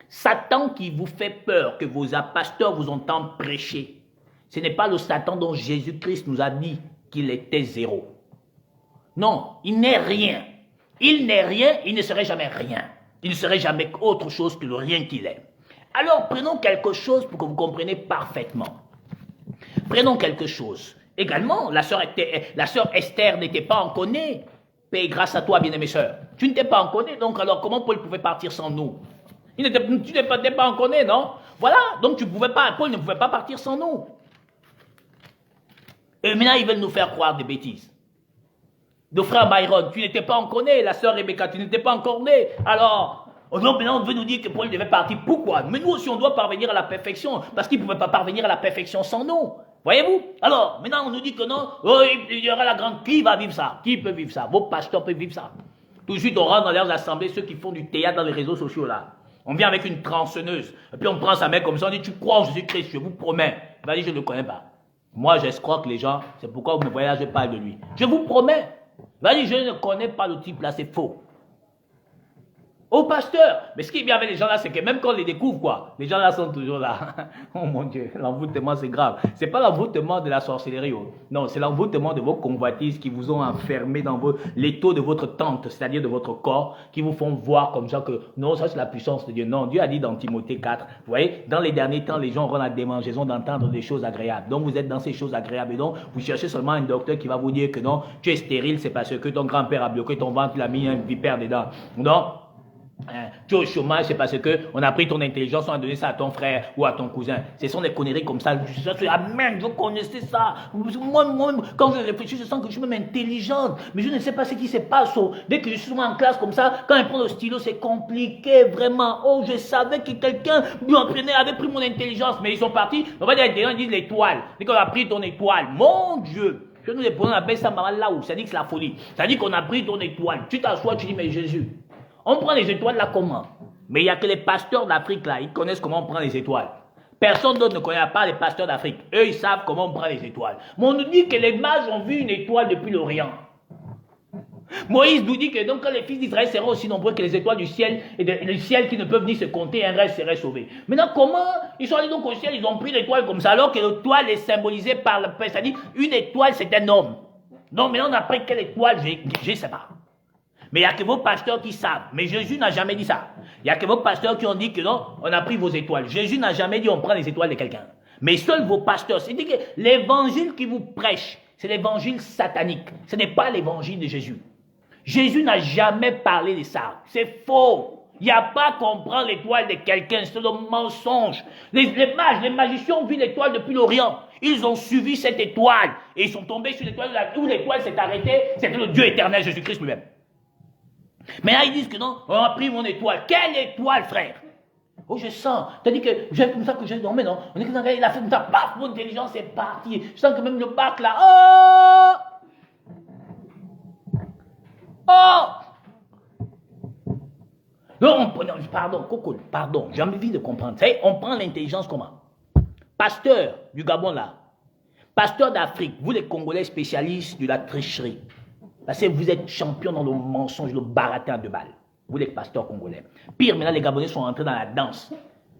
Satan qui vous fait peur, que vos pasteurs vous entendent prêcher, ce n'est pas le Satan dont Jésus-Christ nous a dit qu'il était zéro. Non, il n'est rien. Il n'est rien, il ne serait jamais rien. Il ne serait jamais autre chose que le rien qu'il est. Alors prenons quelque chose pour que vous compreniez parfaitement. Prenons quelque chose. Également, la sœur Esther n'était pas encore née. Paix grâce à toi, bien-aimée sœur. Tu n'étais pas encore née, donc alors comment Paul pouvait partir sans nous? Tu n'étais pas encore né, non? Voilà, donc Paul ne pouvait pas partir sans nous. Et maintenant, ils veulent nous faire croire des bêtises. Nos frères Byron, tu n'étais pas encore né. La sœur Rebecca, tu n'étais pas encore né. Alors, maintenant, on veut nous dire que Paul devait partir. Pourquoi? Mais nous aussi, on doit parvenir à la perfection. Parce qu'il ne pouvait pas parvenir à la perfection sans nous. Voyez-vous? Alors, maintenant, on nous dit que non. Oh, il y aura la grande. Qui va vivre ça? Qui peut vivre ça? Vos pasteurs peuvent vivre ça. Tout de suite, on rentre dans leurs assemblées, ceux qui font du théâtre dans les réseaux sociaux, là. On vient avec une tronçonneuse. Et puis, on prend sa main comme ça. On dit, tu crois en Jésus-Christ? Je vous promets. Il va dire, je ne le connais pas. Moi, j'escroque les gens. C'est pourquoi vous me voyez là, je parle de lui. Je vous promets. Il va dire, je ne connais pas le type là, c'est faux. Au pasteur. Mais ce qui est bien avec les gens là, c'est que même quand on les découvre, quoi, les gens là sont toujours là. Oh mon Dieu, l'envoûtement c'est grave. C'est pas l'envoûtement de la sorcellerie. Oh. Non, c'est l'envoûtement de vos convoitises qui vous ont enfermé dans l'étau de votre tente, c'est-à-dire de votre corps, qui vous font voir comme ça que non, ça c'est la puissance de Dieu. Non, Dieu a dit dans Timothée 4, vous voyez, dans les derniers temps, les gens auront la démangeaison d'entendre des choses agréables. Donc vous êtes dans ces choses agréables et donc vous cherchez seulement un docteur qui va vous dire que non, tu es stérile, c'est parce que ton grand-père a bloqué ton ventre, il a mis un vipère dedans. Non. Tu es au chômage, c'est parce qu'on a pris ton intelligence, on a donné ça à ton frère ou à ton cousin. Ce sont des conneries comme ça. Amen, je connaissais ça. Moi, quand je réfléchis, je sens que je suis même intelligente. Mais je ne sais pas ce qui se passe. Dès que je suis souvent en classe comme ça, quand elle prend le stylo, c'est compliqué, vraiment. Oh, je savais que quelqu'un avait pris mon intelligence. Mais ils sont partis. On va dire, ils disent l'étoile. Dès qu'on a pris ton étoile, mon Dieu. Je nous les prenons, on appelle ça mal là où. Ça dit que c'est la folie. Ça dit qu'on a pris ton étoile. Tu t'assois, tu dis, mais Jésus. On prend les étoiles là comment? Mais il n'y a que les pasteurs d'Afrique là, ils connaissent comment on prend les étoiles. Personne d'autre ne connaît pas les pasteurs d'Afrique. Eux, ils savent comment on prend les étoiles. Mais on nous dit que les mages ont vu une étoile depuis l'Orient. Moïse nous dit que donc quand les fils d'Israël seront aussi nombreux que les étoiles du ciel, et le ciel qui ne peuvent ni se compter, un reste serait sauvé. Maintenant, comment ils sont allés donc au ciel, ils ont pris l'étoile comme ça, alors que l'étoile est symbolisée par le père. C'est-à-dire, une étoile, c'est un homme. Non, maintenant, on a pris quelle étoile, je ne sais pas. Mais il n'y a que vos pasteurs qui savent. Mais Jésus n'a jamais dit ça. Il n'y a que vos pasteurs qui ont dit que non, on a pris vos étoiles. Jésus n'a jamais dit on prend les étoiles de quelqu'un. Mais seuls vos pasteurs. C'est-à-dire que l'évangile qui vous prêche, c'est l'évangile satanique. Ce n'est pas l'évangile de Jésus. Jésus n'a jamais parlé de ça. C'est faux. Il n'y a pas qu'on prend l'étoile de quelqu'un. C'est le mensonge. Les mages, les magiciens ont vu l'étoile depuis l'Orient. Ils ont suivi cette étoile. Et ils sont tombés sur l'étoile où l'étoile s'est arrêtée. C'était le Dieu éternel, Jésus-Christ lui-même. Mais là, ils disent que non, on a pris mon étoile. Quelle étoile, frère? Oh, je sens. T'as-dit que j'ai comme ça que j'ai dormi, non? On est comme ça, il a fait comme ça, paf, mon intelligence est partie. Je sens que même le bac là, oh! Oh! Non, pardon, Coco, pardon, j'ai envie de comprendre. Vous savez, on prend l'intelligence comment? Pasteur du Gabon là, pasteur d'Afrique, vous les Congolais spécialistes de la tricherie. Parce que vous êtes champion dans le mensonge, le baratin de balles. Vous les pasteurs congolais. Pire, maintenant les Gabonais sont entrés dans la danse.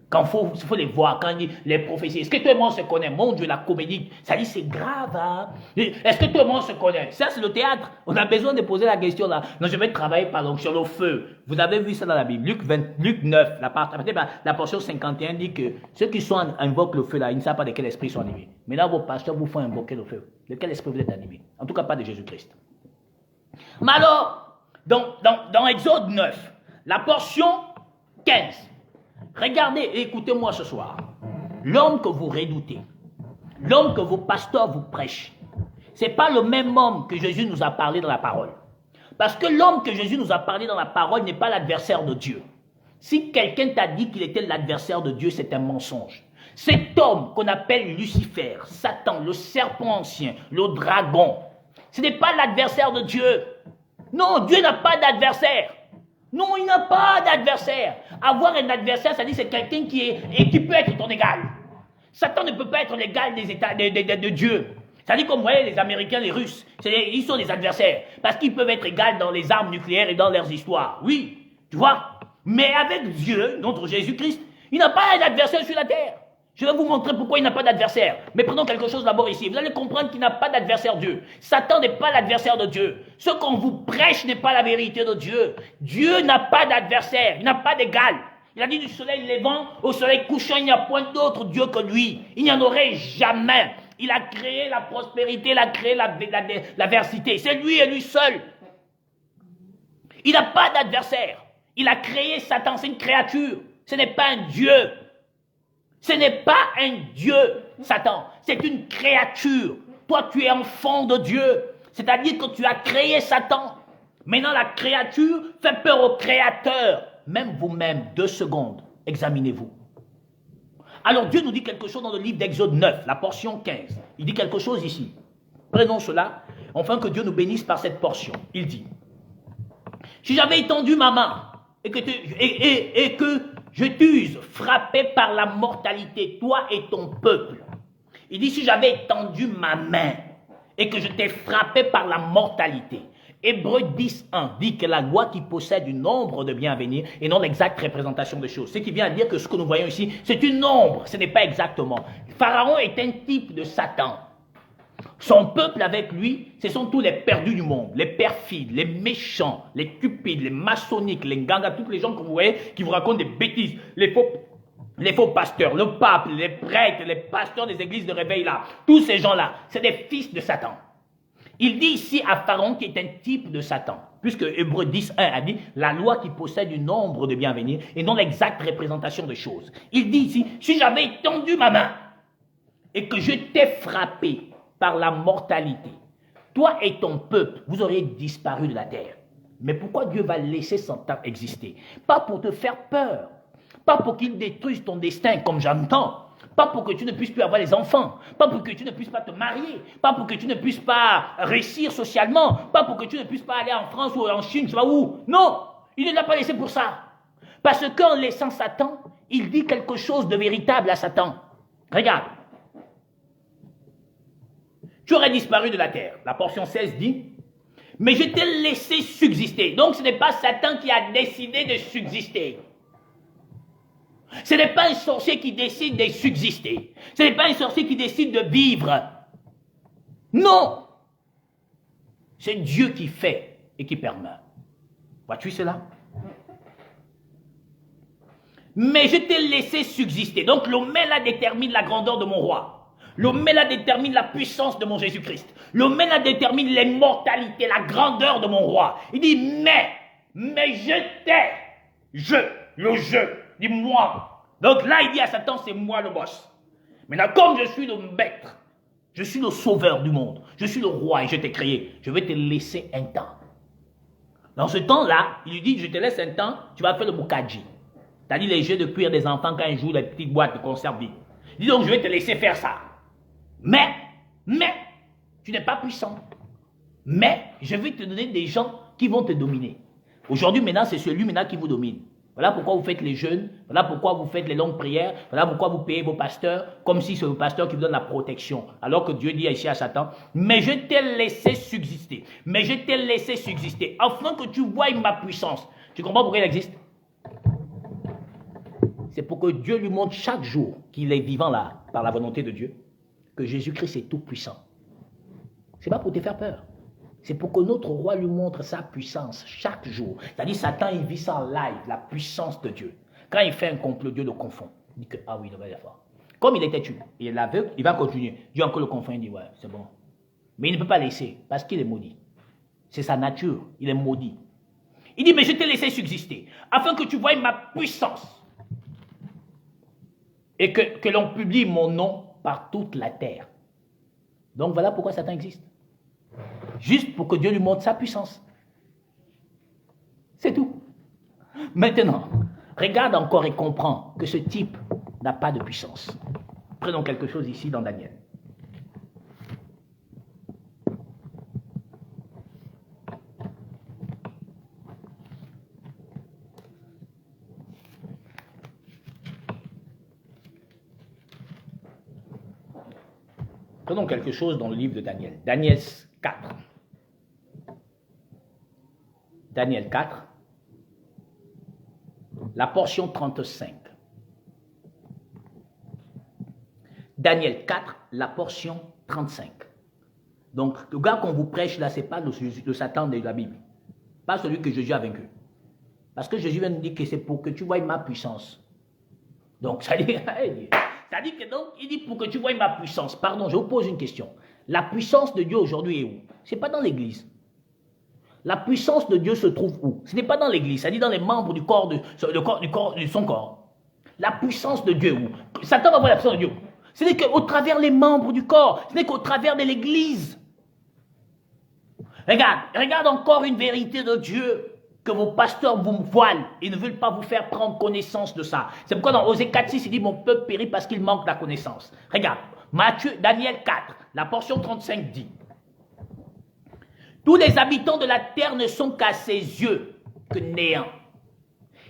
Quand il faut les voir, quand les prophéties. Est-ce que tout le monde se connaît? Mon Dieu, la comédie, ça dit c'est grave. Hein? Est-ce que tout le monde se connaît? Ça, c'est le théâtre. On a besoin de poser la question là. Non, je vais travailler par l'onction, le feu. Vous avez vu ça dans la Bible. Luc 9, la portion 51 dit que ceux qui invoquent le feu là, ils ne savent pas de quel esprit ils sont animés. Mais là, vos pasteurs vous font invoquer le feu. De quel esprit vous êtes animés? En tout cas, pas de Jésus-Christ. Mais alors, dans Exode 9, la portion 15, regardez et écoutez-moi ce soir. L'homme que vous redoutez, l'homme que vos pasteurs vous prêchent, ce n'est pas le même homme que Jésus nous a parlé dans la parole. Parce que l'homme que Jésus nous a parlé dans la parole n'est pas l'adversaire de Dieu. Si quelqu'un t'a dit qu'il était l'adversaire de Dieu, c'est un mensonge. Cet homme qu'on appelle Lucifer, Satan, le serpent ancien, le dragon, ce n'est pas l'adversaire de Dieu. Non, Dieu n'a pas d'adversaire. Non, il n'a pas d'adversaire. Avoir un adversaire, ça dit c'est quelqu'un qui peut être ton égal. Satan ne peut pas être l'égal de Dieu. Ça dit comme vous voyez les Américains, les Russes, ils sont des adversaires. Parce qu'ils peuvent être égaux dans les armes nucléaires et dans leurs histoires. Oui, tu vois. Mais avec Dieu, notre Jésus-Christ, il n'a pas d'adversaire sur la terre. Je vais vous montrer pourquoi il n'a pas d'adversaire. Mais prenons quelque chose d'abord ici. Vous allez comprendre qu'il n'a pas d'adversaire Dieu. Satan n'est pas l'adversaire de Dieu. Ce qu'on vous prêche n'est pas la vérité de Dieu. Dieu n'a pas d'adversaire. Il n'a pas d'égal. Il a dit du soleil levant au soleil couchant, il n'y a point d'autre Dieu que lui. Il n'y en aurait jamais. Il a créé la prospérité, il a créé l'adversité. C'est lui et lui seul. Il n'a pas d'adversaire. Il a créé Satan, c'est une créature. Ce n'est pas un Dieu. Ce n'est pas un Dieu, Satan. C'est une créature. Toi, tu es enfant de Dieu. C'est-à-dire que tu as créé Satan. Maintenant, la créature fait peur au Créateur. Même vous-même, 2 secondes, examinez-vous. Alors, Dieu nous dit quelque chose dans le livre d'Exode 9, la portion 15. Il dit quelque chose ici. Prenons cela, afin que Dieu nous bénisse par cette portion. Il dit, si j'avais étendu ma main et que je t'eusse frappé par la mortalité, toi et ton peuple. Il dit, si j'avais étendu ma main et que je t'ai frappé par la mortalité. Hébreux 10.1 dit que la loi qui possède une ombre de bien à venir et non l'exacte représentation des choses. Ce qui vient à dire que ce que nous voyons ici, c'est une ombre, ce n'est pas exactement. Pharaon est un type de Satan. Son peuple avec lui, ce sont tous les perdus du monde, les perfides, les méchants, les cupides, les maçonniques, les gangas, tous les gens que vous voyez qui vous racontent des bêtises, les faux pasteurs, le pape, les prêtres, les pasteurs des églises de réveil là, tous ces gens-là, c'est des fils de Satan. Il dit ici à Pharaon qui est un type de Satan, puisque Hébreux 10.1 a dit la loi qui possède une ombre de bien venir et non l'exacte représentation des choses. Il dit ici, si j'avais étendu ma main et que je t'ai frappé par la mortalité, toi et ton peuple, vous auriez disparu de la terre. Mais pourquoi Dieu va laisser Satan exister? Pas pour te faire peur, pas pour qu'il détruise ton destin comme j'entends, pas pour que tu ne puisses plus avoir les enfants, pas pour que tu ne puisses pas te marier, pas pour que tu ne puisses pas réussir socialement, pas pour que tu ne puisses pas aller en France ou en Chine, je sais pas où. Non, il ne l'a pas laissé pour ça. Parce qu'en laissant Satan, il dit quelque chose de véritable à Satan. Regarde. Tu aurais disparu de la terre. La portion 16 dit, mais je t'ai laissé subsister. Donc ce n'est pas Satan qui a décidé de subsister. Ce n'est pas un sorcier qui décide de subsister. Ce n'est pas un sorcier qui décide de vivre. Non. C'est Dieu qui fait et qui permet. Vois-tu cela? Mais je t'ai laissé subsister. Donc l'Oméla détermine la grandeur de mon roi. L'Oméla détermine la puissance de mon Jésus-Christ. L'Oméla détermine l'immortalité, la grandeur de mon roi. Il dit, mais je t'ai, le je, dit moi. Donc là, il dit à Satan, c'est moi le boss. Maintenant, comme je suis le maître, je suis le sauveur du monde, je suis le roi et je t'ai créé, je vais te laisser un temps. Dans ce temps-là, il lui dit, je te laisse un temps, tu vas faire le boukaji. C'est-à-dire les jeux de cuir des enfants quand ils jouent les petites boîtes de conserve vides. Il dit donc, je vais te laisser faire ça. Mais, tu n'es pas puissant. Mais, je vais te donner des gens qui vont te dominer. Aujourd'hui, maintenant, c'est celui maintenant qui vous domine. Voilà pourquoi vous faites les jeûnes, voilà pourquoi vous faites les longues prières, voilà pourquoi vous payez vos pasteurs, comme si c'est le pasteur qui vous donne la protection. Alors que Dieu dit ici à Satan, mais je t'ai laissé subsister, afin que tu voies ma puissance. Tu comprends pourquoi il existe? C'est pour que Dieu lui montre chaque jour qu'il est vivant là, par la volonté de Dieu, que Jésus-Christ est tout puissant. Ce n'est pas pour te faire peur. C'est pour que notre roi lui montre sa puissance chaque jour. C'est-à-dire, Satan, il vit ça en live, la puissance de Dieu. Quand il fait un complot, Dieu le confond. Il dit que, ah oui, il va le faire. Comme il était tué, et il l'aveugle, il va continuer. Dieu encore le confond, il dit, ouais, c'est bon. Mais il ne peut pas laisser, parce qu'il est maudit. C'est sa nature, il est maudit. Il dit, mais je t'ai laissé subsister, afin que tu voies ma puissance. Et que l'on publie mon nom par toute la terre. Donc voilà pourquoi Satan existe. Juste pour que Dieu lui montre sa puissance. C'est tout. Maintenant, regarde encore et comprends que ce type n'a pas de puissance. Prenons quelque chose ici dans Daniel. Prenons quelque chose dans le livre de Daniel. Daniel 4. Daniel 4. La portion 35. Daniel 4, la portion 35. Donc, le gars qu'on vous prêche là, ce n'est pas le Satan de la Bible. Pas celui que Jésus a vaincu. Parce que Jésus vient nous dire que c'est pour que tu voies ma puissance. Donc, ça dit... C'est-à-dire que donc, il dit pour que tu voies ma puissance. Pardon, je vous pose une question. La puissance de Dieu aujourd'hui est où? Ce n'est pas dans l'église. La puissance de Dieu se trouve où? Ce n'est pas dans l'église, ça dit dans les membres du corps de son corps. La puissance de Dieu. Satan va voir la puissance de Dieu. Ce n'est qu'au travers les membres du corps. Ce n'est qu'au travers de l'église. Regarde encore une vérité de Dieu que vos pasteurs vous voilent et ne veulent pas vous faire prendre connaissance de ça. C'est pourquoi dans Osée 4:6, il dit, mon peuple périt parce qu'il manque de la connaissance. Regarde, Daniel 4, la portion 35 dit, tous les habitants de la terre ne sont qu'à ses yeux que néant.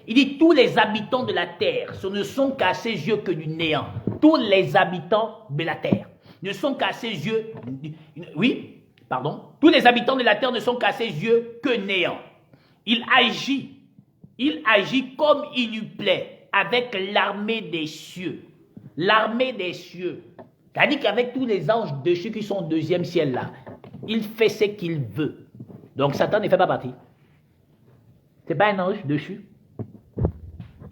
Il dit, tous les habitants de la terre, ce ne sont qu'à ses yeux que du néant. Tous les habitants de la terre ne sont qu'à ses yeux, tous les habitants de la terre ne sont qu'à ses yeux que néant. Il agit comme il lui plaît avec l'armée des cieux. L'armée des cieux. C'est-à-dire qu'avec tous les anges dessus qui sont au deuxième ciel là, il fait ce qu'il veut. Donc Satan ne fait pas partie. Ce n'est pas un ange dessus.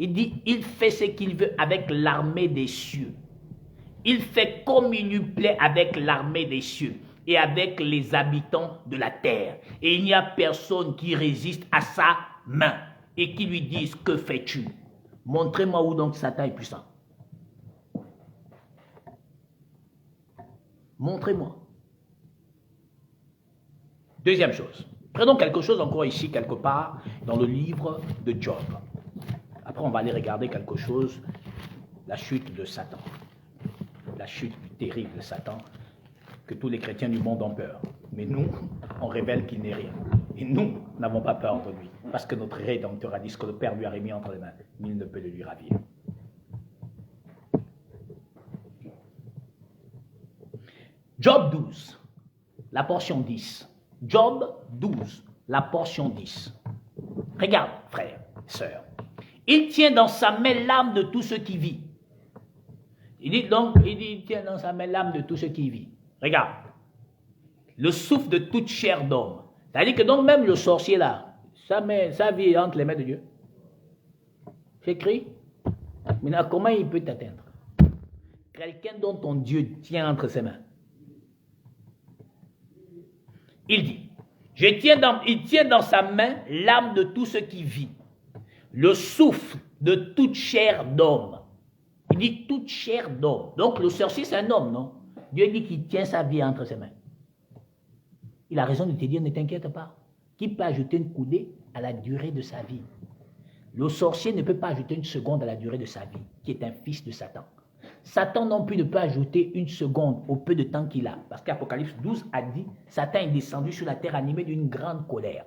Il dit, il fait ce qu'il veut avec l'armée des cieux. Il fait comme il lui plaît avec l'armée des cieux et avec les habitants de la terre. Et il n'y a personne qui résiste à sa main et qui lui dise, que fais-tu? Montrez-moi où donc Satan est puissant. Montrez-moi. Deuxième chose. Prenons quelque chose encore ici, quelque part, dans le livre de Job. Après, on va aller regarder quelque chose, la chute de Satan. La chute terrible de Satan, que tous les chrétiens du monde ont peur. Mais nous, on révèle qu'il n'est rien. Et nous n'avons pas peur de lui, parce que notre Rédempteur a dit ce que le Père lui a remis entre les mains. Nul ne peut le lui ravir. Job 12, la portion 10. Job 12, la portion 10. Regarde, frère, sœur. Il tient dans sa main l'âme de tout ce qui vit. Il tient dans sa main l'âme de tout ce qui vit. Regarde. Le souffle de toute chair d'homme. C'est-à-dire que donc même le sorcier là, sa vie est entre les mains de Dieu. J'écris. Maintenant, comment il peut t'atteindre? Quelqu'un dont ton Dieu tient entre ses mains. Il dit, il tient dans sa main l'âme de tout ce qui vit. Le souffle de toute chair d'homme. Il dit toute chair d'homme. Donc le sorcier c'est un homme, non? Dieu dit qu'il tient sa vie entre ses mains. Il a raison de te dire, ne t'inquiète pas. Qui peut ajouter une coudée à la durée de sa vie? Le sorcier ne peut pas ajouter une seconde à la durée de sa vie, qui est un fils de Satan. Satan non plus ne peut ajouter une seconde au peu de temps qu'il a. Parce qu'Apocalypse 12 a dit, Satan est descendu sur la terre animé d'une grande colère.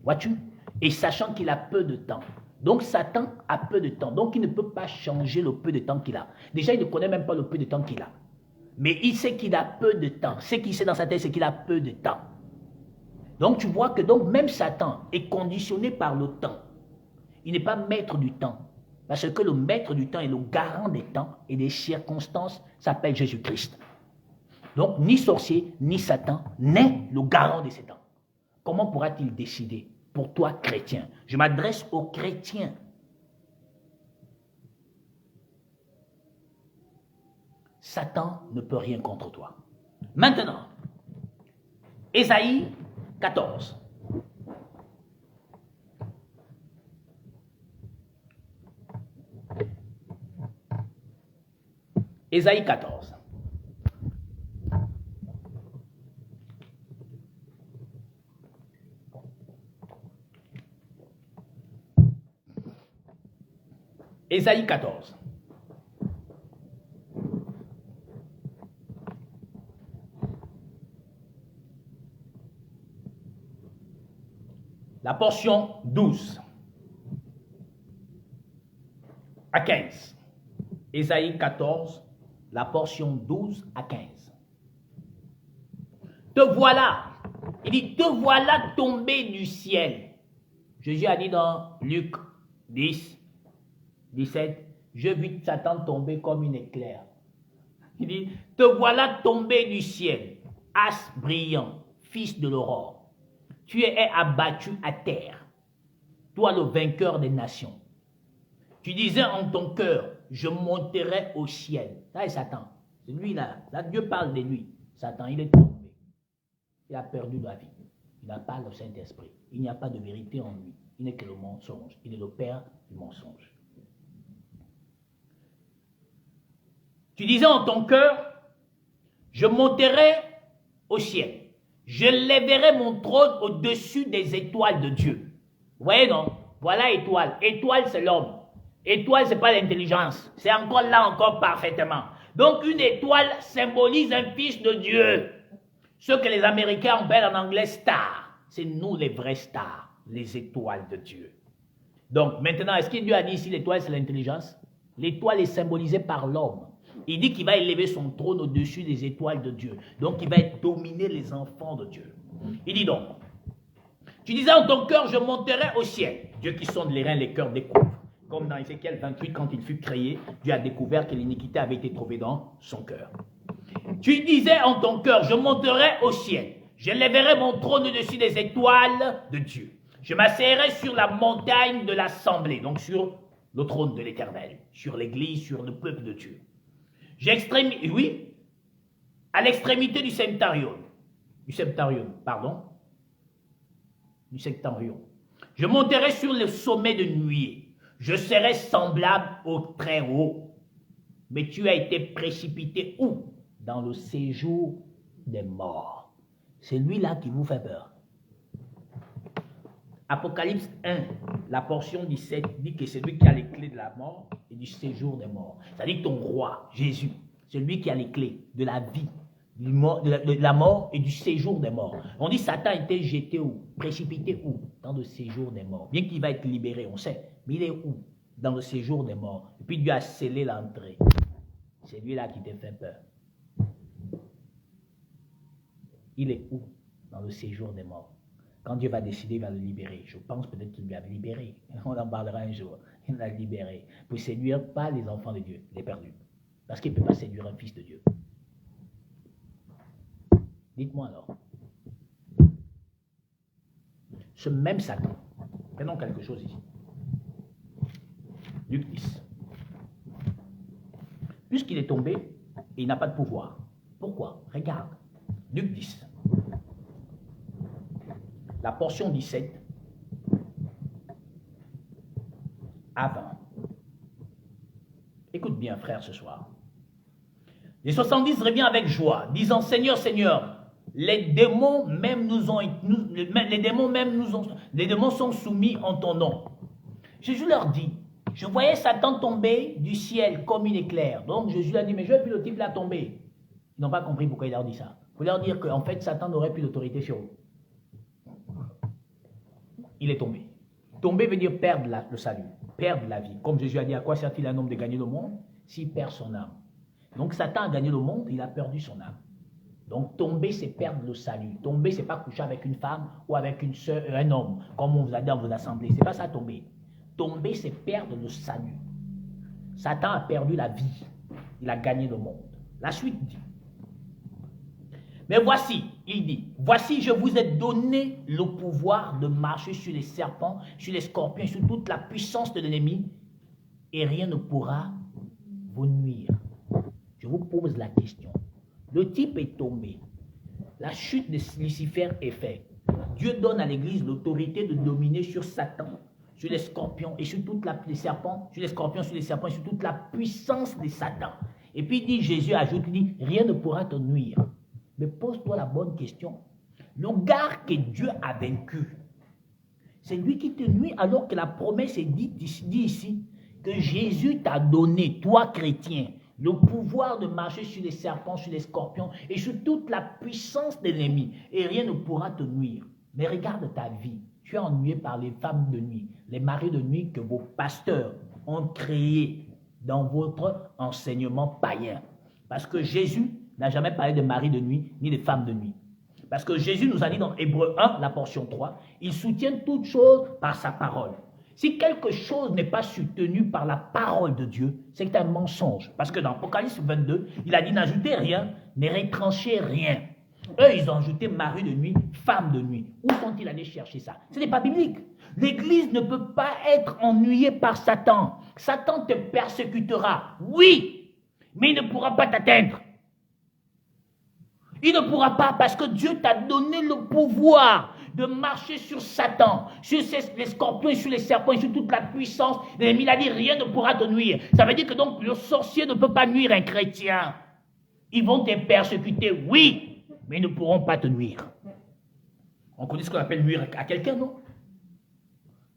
Vois-tu? Et sachant qu'il a peu de temps. Donc Satan a peu de temps. Donc il ne peut pas changer le peu de temps qu'il a. Déjà, il ne connaît même pas le peu de temps qu'il a. Mais il sait qu'il a peu de temps. Ce qu'il sait dans sa tête, c'est qu'il a peu de temps. Donc tu vois que donc même Satan est conditionné par le temps. Il n'est pas maître du temps. Parce que le maître du temps et le garant des temps et des circonstances s'appelle Jésus-Christ. Donc ni sorcier, ni Satan n'est le garant de ces temps. Comment pourra-t-il décider pour toi, chrétien? Je m'adresse aux chrétiens. Satan ne peut rien contre toi. Maintenant, Ésaïe 14. Ésaïe 14. Ésaïe 14. La portion 12 à 15. Ésaïe 14, la portion 12 à 15. Te voilà, il dit, te voilà tombé du ciel. Jésus a dit dans Luc 10, 17, je vis Satan tomber comme une éclair. Il dit, te voilà tombé du ciel, as brillant, fils de l'aurore. Tu es abattu à terre, toi le vainqueur des nations. Tu disais en ton cœur, je monterai au ciel. Ça est Satan. C'est lui là. Là, Dieu parle de lui. Satan, il est tombé. Il a perdu la vie. Il n'a pas le Saint-Esprit. Il n'y a pas de vérité en lui. Il n'est que le mensonge. Il est le père du mensonge. Tu disais en ton cœur, je monterai au ciel. Je lèverai mon trône au-dessus des étoiles de Dieu. Vous voyez, non? Voilà étoile. Étoile, c'est l'homme. Étoile, ce n'est pas l'intelligence. C'est encore là, encore parfaitement. Donc, une étoile symbolise un fils de Dieu. Ce que les Américains appellent en anglais star. C'est nous les vrais stars, les étoiles de Dieu. Donc, maintenant, est-ce que Dieu a dit ici l'étoile, c'est l'intelligence? L'étoile est symbolisée par l'homme. Il dit qu'il va élever son trône au-dessus des étoiles de Dieu. Donc, il va dominer les enfants de Dieu. Il dit donc, tu disais en ton cœur, je monterai au ciel. Dieu qui sonde les reins, les cœurs découvre. Comme dans Ézéchiel 28, quand il fut créé, Dieu a découvert que l'iniquité avait été trouvée dans son cœur. Tu disais en ton cœur, je monterai au ciel. Je lèverai mon trône au-dessus des étoiles de Dieu. Je m'asseyerai sur la montagne de l'assemblée, donc sur le trône de l'Éternel, sur l'Église, sur le peuple de Dieu. Oui, à l'extrémité du septarion. Du septarion. Je monterai sur le sommet de nuée. Je serai semblable au très haut. Mais tu as été précipité où? Dans le séjour des morts. C'est lui-là qui vous fait peur. Apocalypse 1, la portion 17, dit que c'est lui qui a les clés de la mort et du séjour des morts. C'est-à-dire que ton roi, Jésus, c'est lui qui a les clés de la vie, de la mort et du séjour des morts. On dit Satan était jeté où? Précipité où? Dans le séjour des morts. Bien qu'il va être libéré, on sait, mais il est où? Dans le séjour des morts. Et puis Dieu a scellé l'entrée. C'est lui-là qui te fait peur. Il est où? Dans le séjour des morts. Quand Dieu va décider, il va le libérer. Je pense peut-être qu'il lui a libéré. On en parlera un jour. Il l'a libéré. Pour séduire pas les enfants de Dieu, les perdus. Parce qu'il ne peut pas séduire un fils de Dieu. Dites-moi alors. Ce même Satan, prenons quelque chose ici. Luc 10. Puisqu'il est tombé, il n'a pas de pouvoir. Pourquoi? Regarde. Luc 10. La portion 17 à 20. Écoute bien, frère, ce soir. Les 70 reviennent avec joie, disant, Seigneur, Seigneur, les démons sont soumis en ton nom. Jésus leur dit, je voyais Satan tomber du ciel comme une éclair. Donc Jésus a dit, mais je n'ai plus le type là tomber. Ils n'ont pas compris pourquoi il leur dit ça. Il faut leur dire qu'en fait, Satan n'aurait plus d'autorité sur eux. Il est tombé. Tomber veut dire perdre le salut, perdre la vie. Comme Jésus a dit, à quoi sert-il un homme de gagner le monde s'il perd son âme? Donc Satan a gagné le monde, il a perdu son âme. Donc tomber, c'est perdre le salut. Tomber, c'est pas coucher avec une femme ou avec une soeur, un homme, comme on vous a dit dans vos assemblées. C'est pas ça tomber. Tomber, c'est perdre le salut. Satan a perdu la vie. Il a gagné le monde. La suite dit. Mais voici, il dit, voici, je vous ai donné le pouvoir de marcher sur les serpents, sur les scorpions, sur toute la puissance de l'ennemi, et rien ne pourra vous nuire. Je vous pose la question. Le type est tombé. La chute de Lucifer est faite. Dieu donne à l'Église l'autorité de dominer sur Satan, sur les scorpions et sur toute les serpents, sur les scorpions, sur les serpents et sur toute la puissance de Satan. Et puis dit, Jésus ajoute, il dit, rien ne pourra te nuire. Mais pose-toi la bonne question. Le gars que Dieu a vaincu, c'est lui qui te nuit alors que la promesse est dit ici que Jésus t'a donné, toi chrétien, le pouvoir de marcher sur les serpents, sur les scorpions et sur toute la puissance de l'ennemi. Et rien ne pourra te nuire. Mais regarde ta vie. Tu es ennuyé par les femmes de nuit, les maris de nuit que vos pasteurs ont créés dans votre enseignement païen. Parce que Jésus n'a jamais parlé de mari de nuit, ni de femme de nuit. Parce que Jésus nous a dit dans Hébreux 1, la portion 3, il soutient toutes choses par sa parole. Si quelque chose n'est pas soutenu par la parole de Dieu, c'est un mensonge. Parce que dans Apocalypse 22, il a dit n'ajoutez rien, ne retranchez rien. Eux, ils ont ajouté mari de nuit, femme de nuit. Où sont-ils allés chercher ça? Ce n'est pas biblique. L'Église ne peut pas être ennuyée par Satan. Satan te persécutera, oui, mais il ne pourra pas t'atteindre. Il ne pourra pas parce que Dieu t'a donné le pouvoir. de marcher sur Satan, sur les scorpions, sur les serpents, sur toute la puissance de l'ennemi. Il a dit rien ne pourra te nuire. Ça veut dire que donc le sorcier ne peut pas nuire un chrétien. Ils vont te persécuter, oui, mais ils ne pourront pas te nuire. On connaît ce qu'on appelle nuire à quelqu'un, non?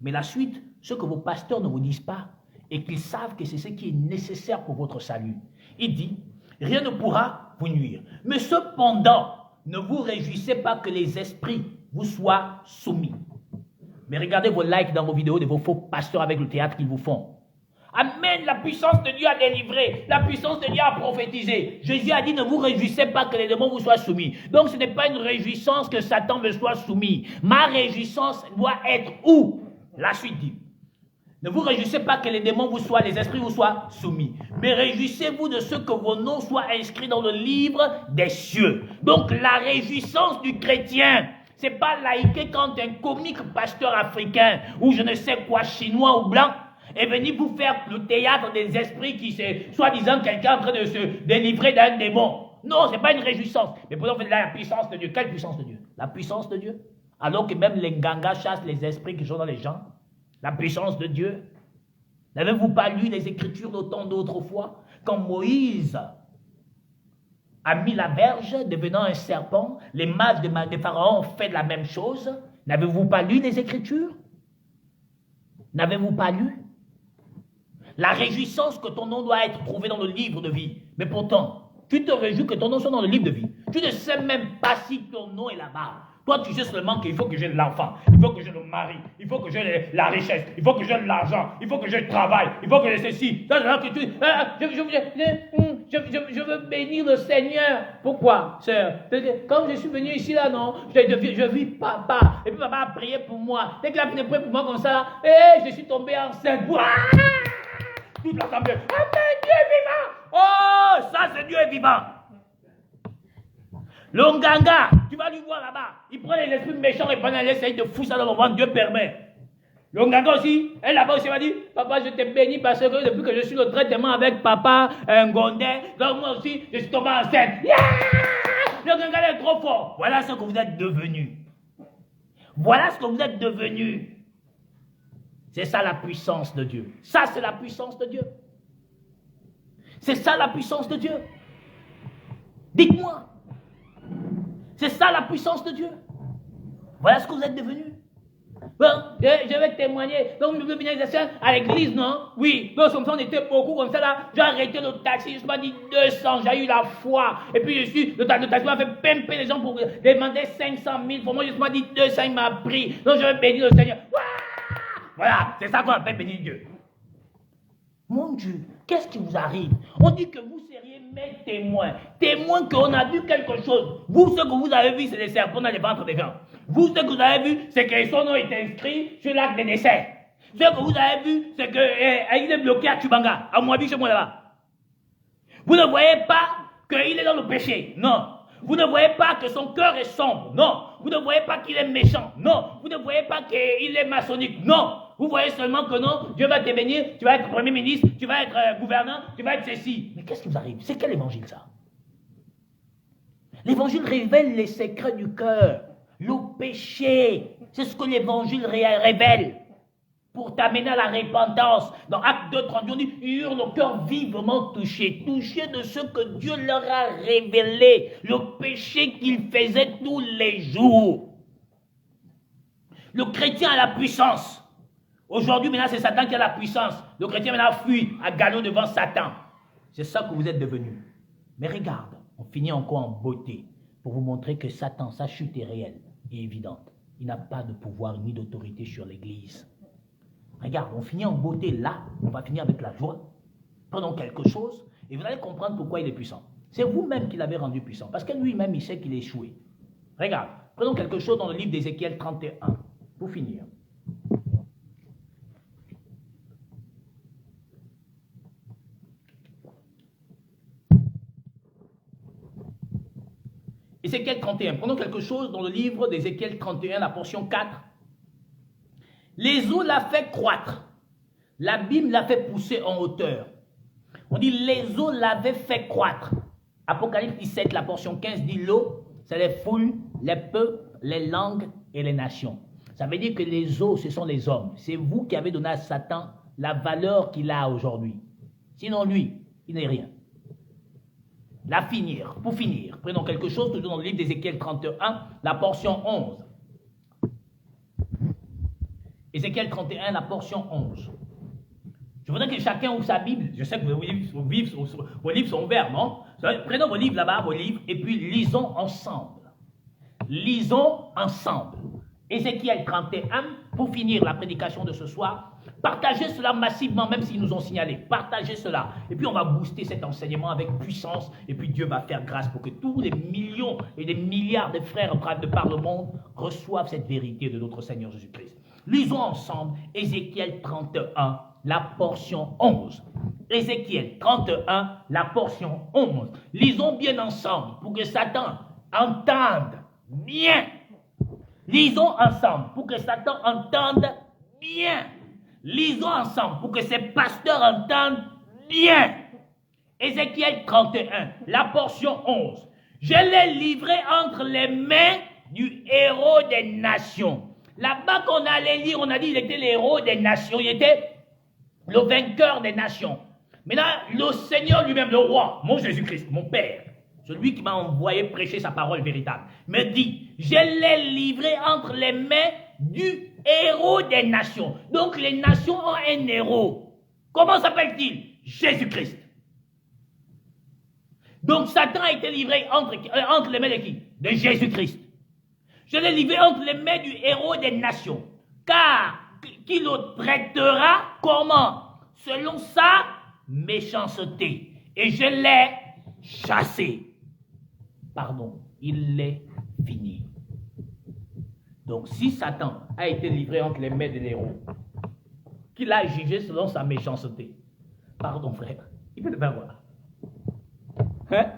Mais la suite, ce que vos pasteurs ne vous disent pas, et qu'ils savent que c'est ce qui est nécessaire pour votre salut. Il dit, rien ne pourra vous nuire. Mais cependant, ne vous réjouissez pas que les esprits vous soient soumis. Mais regardez vos likes dans vos vidéos de vos faux pasteurs avec le théâtre qu'ils vous font. Amen, la puissance de Dieu a délivré, la puissance de Dieu a prophétisé. Jésus a dit, ne vous réjouissez pas que les démons vous soient soumis. Donc ce n'est pas une réjouissance que Satan me soit soumis. Ma réjouissance doit être où? La suite dit, ne vous réjouissez pas que les démons vous soient, les esprits vous soient soumis. Mais réjouissez-vous de ce que vos noms soient inscrits dans le livre des cieux. Donc la réjouissance du chrétien, c'est pas laïquer quand un comique pasteur africain ou je ne sais quoi, chinois ou blanc, est venu vous faire le théâtre des esprits qui c'est soi-disant quelqu'un en train de se délivrer d'un démon. Non, c'est pas une réjouissance. Mais pourtant, on fait la puissance de Dieu. Quelle puissance de Dieu? La puissance de Dieu. Alors que même les gangas chassent les esprits qui sont dans les gens. La puissance de Dieu. N'avez-vous pas lu les Écritures d'autant d'autres fois? Quand Moïse a mis la verge devenant un serpent, les mages de Pharaon ont fait la même chose. N'avez-vous pas lu les Écritures? N'avez-vous pas lu? La réjouissance que ton nom doit être trouvé dans le livre de vie. Mais pourtant, tu te réjouis que ton nom soit dans le livre de vie. Tu ne sais même pas si ton nom est là-bas. Toi, tu sais seulement qu'il faut que j'ai l'enfant, il faut que j'ai le mari, il faut que j'ai la richesse, il faut que j'ai l'argent, il faut que je travaille, il faut que j'ai ceci. Je veux bénir le Seigneur. Pourquoi, sœur? Quand je suis venu ici, là, non, je vis papa. Et puis papa a prié pour moi. Dès qu'il a prié pour moi comme ça, je suis tombé enceinte. Toute l'assemblée. Amen, Dieu est vivant. Oh, ça c'est Dieu est vivant. L'onganga, tu vas lui voir là-bas. Il prend les esprits méchants et pendant il essaye de foutre ça dans le ventre, Dieu permet. L'onganga aussi, elle là-bas aussi m'a dit, papa je te bénis parce que depuis que je suis le traitement avec papa, un gondet, donc moi aussi je suis tombé enceinte. Yeah! L'onganga est trop fort. Voilà ce que vous êtes devenu. Voilà ce que vous êtes devenu. C'est ça la puissance de Dieu. Ça c'est la puissance de Dieu. C'est ça la puissance de Dieu. Dites-moi. C'est ça la puissance de Dieu. Voilà ce que vous êtes devenus. Bon, je vais témoigner. Donc, je veux venir à l'église, non? Oui. Donc, comme ça, on était beaucoup comme ça là. J'ai arrêté le taxi. Je m'ai dit 200. J'ai eu la foi. Et puis, le taxi m'a fait pimper les gens pour demander 500 000. Pour moi, je me dit 200. Il m'a pris. Donc, je vais bénir le Seigneur. Voilà. C'est ça qu'on appelle bénir Dieu. Mon Dieu, qu'est-ce qui vous arrive? On dit que vous seriez mes témoins. Témoins qu'on a vu quelque chose. Vous, ce que vous avez vu, c'est des serpents dans les ventres des gens. Vous, ce que vous avez vu, c'est que son nom est inscrit sur l'acte des décès. Ce que vous avez vu, c'est qu'il est bloqué à Tubanga, à Moabi, chez moi là-bas. Vous ne voyez pas qu'il est dans le péché. Non. Vous ne voyez pas que son cœur est sombre. Non. Vous ne voyez pas qu'il est méchant. Non. Vous ne voyez pas qu'il est maçonnique. Non. Vous voyez seulement que non, Dieu va te bénir, tu vas être premier ministre, tu vas être gouverneur, tu vas être ceci. Mais qu'est-ce qui vous arrive? C'est quel évangile ça? L'évangile révèle les secrets du cœur, le péché. C'est ce que l'évangile révèle. Pour t'amener à la repentance. Dans Acte 2, 30, on dit, ils eurent le cœur vivement touché. Touché de ce que Dieu leur a révélé. Le péché qu'ils faisaient tous les jours. Le chrétien a la puissance. Aujourd'hui, maintenant, c'est Satan qui a la puissance. Le chrétien maintenant fuit à galop devant Satan. C'est ça que vous êtes devenus. Mais regarde, on finit encore en beauté pour vous montrer que Satan, sa chute est réelle et évidente. Il n'a pas de pouvoir ni d'autorité sur l'Église. Regarde, on finit en beauté là, on va finir avec la joie. Prenons quelque chose et vous allez comprendre pourquoi il est puissant. C'est vous-même qui l'avez rendu puissant, parce que lui-même, il sait qu'il est échoué. Regarde, prenons quelque chose dans le livre d'Ézéchiel 31, pour finir. Ézéchiel 31, prenons quelque chose dans le livre d'Ézéchiel 31, la portion 4. Les eaux l'a fait croître, l'abîme l'a fait pousser en hauteur. On dit les eaux l'avaient fait croître. Apocalypse 17, la portion 15 dit l'eau, c'est les foules, les peuples, les langues et les nations. Ça veut dire que les eaux, ce sont les hommes. C'est vous qui avez donné à Satan la valeur qu'il a aujourd'hui. Sinon, lui, il n'est rien. Pour finir, prenons quelque chose, toujours dans le livre d'Ézéchiel 31, la portion 11. Ézéchiel 31, la portion 11. Je voudrais que chacun ouvre sa Bible. Je sais que vos livres sont ouverts, non? Prenons vos livres là-bas, et puis lisons ensemble. Lisons ensemble. Ézéchiel 31, pour finir la prédication de ce soir, partagez cela massivement, même s'ils nous ont signalé. Partagez cela. Et puis on va booster cet enseignement avec puissance. Et puis Dieu va faire grâce pour que tous les millions et des milliards de frères de par le monde reçoivent cette vérité de notre Seigneur Jésus-Christ. Lisons ensemble Ézéchiel 31, la portion 11. Ézéchiel 31, la portion 11. Lisons bien ensemble pour que Satan entende bien. Lisons ensemble pour que Satan entende bien. Lisons ensemble pour que ces pasteurs entendent bien. Ézéchiel 31, la portion 11. Je l'ai livré entre les mains du héros des nations. Là-bas qu'on allait lire, on a dit qu'il était le héros des nations. Il était le vainqueur des nations. Maintenant, le Seigneur lui-même, le roi, mon Jésus-Christ, mon Père, celui qui m'a envoyé prêcher sa parole véritable, me dit, je l'ai livré entre les mains du héros des nations. Donc les nations ont un héros. Comment s'appelle-t-il? Jésus-Christ. Donc Satan a été livré entre les mains de qui? De Jésus-Christ. Je l'ai livré entre les mains du héros des nations. Car qui le traitera comment? Selon sa méchanceté. Et je l'ai chassé. Pardon, il l'est fini. Donc si Satan a été livré entre les mains de l'héros, qu'il a jugé selon sa méchanceté, pardon frère, il peut le faire voir. Hein?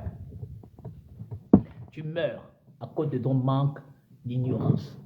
Tu meurs à cause de ton manque d'ignorance.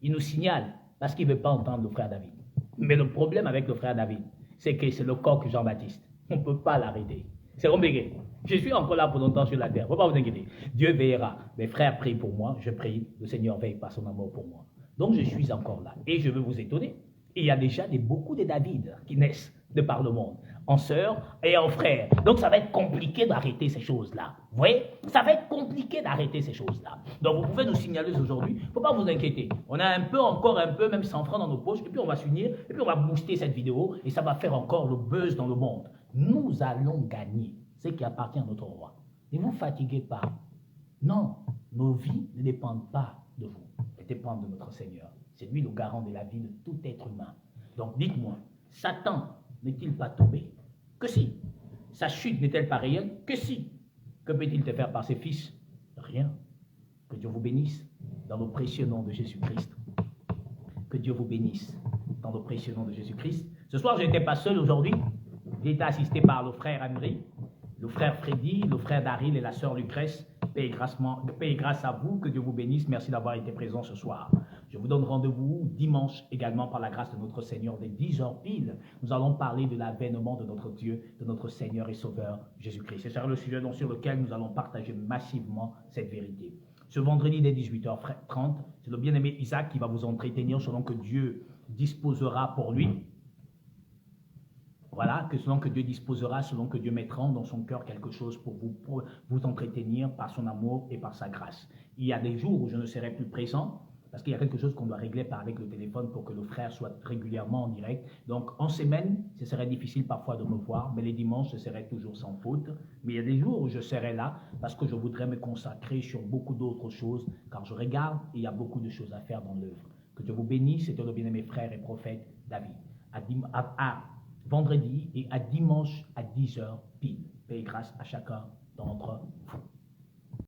Il nous signale parce qu'il ne veut pas entendre le frère David. Mais le problème avec le frère David, c'est que c'est le coq Jean-Baptiste. On ne peut pas l'arrêter. C'est compliqué. Je suis encore là pour longtemps sur la terre. Il ne faut pas vous inquiéter. Dieu veillera. Mes frères prient pour moi. Je prie. Le Seigneur veille par son amour pour moi. Donc je suis encore là. Et je veux vous étonner. Il y a déjà beaucoup de David qui naissent de par le monde, en sœurs et en frères. Donc ça va être compliqué d'arrêter ces choses-là. Vous voyez? Ça va être compliqué d'arrêter ces choses-là. Donc vous pouvez nous signaler aujourd'hui. Il ne faut pas vous inquiéter. On a encore un peu, même 100 francs dans nos poches, et puis on va s'unir, et puis on va booster cette vidéo, et ça va faire encore le buzz dans le monde. Nous allons gagner ce qui appartient à notre roi. Ne vous fatiguez pas. Non, nos vies ne dépendent pas de vous. Elles dépendent de notre Seigneur. C'est lui le garant de la vie de tout être humain. Donc dites-moi, Satan n'est-il pas tombé? Que si. Sa chute n'est-elle pas réelle? Que si. Que peut-il te faire par ses fils? Rien. Que Dieu vous bénisse dans le précieux nom de Jésus-Christ. Que Dieu vous bénisse dans le précieux nom de Jésus-Christ. Ce soir, je n'étais pas seul aujourd'hui. J'ai été assisté par le frère Henry, le frère Freddy, le frère Daryl et la sœur Lucrèce. Paix et grâce à vous, que Dieu vous bénisse. Merci d'avoir été présent ce soir. Je vous donne rendez-vous dimanche également par la grâce de notre Seigneur dès 10h pile. Nous allons parler de l'avènement de notre Dieu, de notre Seigneur et Sauveur Jésus-Christ. Ce sera le sujet sur lequel nous allons partager massivement cette vérité. Ce vendredi dès 18h30, c'est le bien-aimé Isaac qui va vous entretenir selon que Dieu disposera pour lui. Voilà, que selon que Dieu disposera, selon que Dieu mettra dans son cœur quelque chose pour vous entretenir par son amour et par sa grâce. Il y a des jours où je ne serai plus présent, parce qu'il y a quelque chose qu'on doit régler avec le téléphone pour que le frère soit régulièrement en direct. Donc en semaine, ce serait difficile parfois de me voir, mais les dimanches, ce serait toujours sans faute. Mais il y a des jours où je serai là, parce que je voudrais me consacrer sur beaucoup d'autres choses, car je regarde et il y a beaucoup de choses à faire dans l'œuvre. Que Dieu vous bénisse, c'était le bien-aimé frère et prophète David. À vendredi et à dimanche à 10h pile. Paix et grâce à chacun d'entre vous.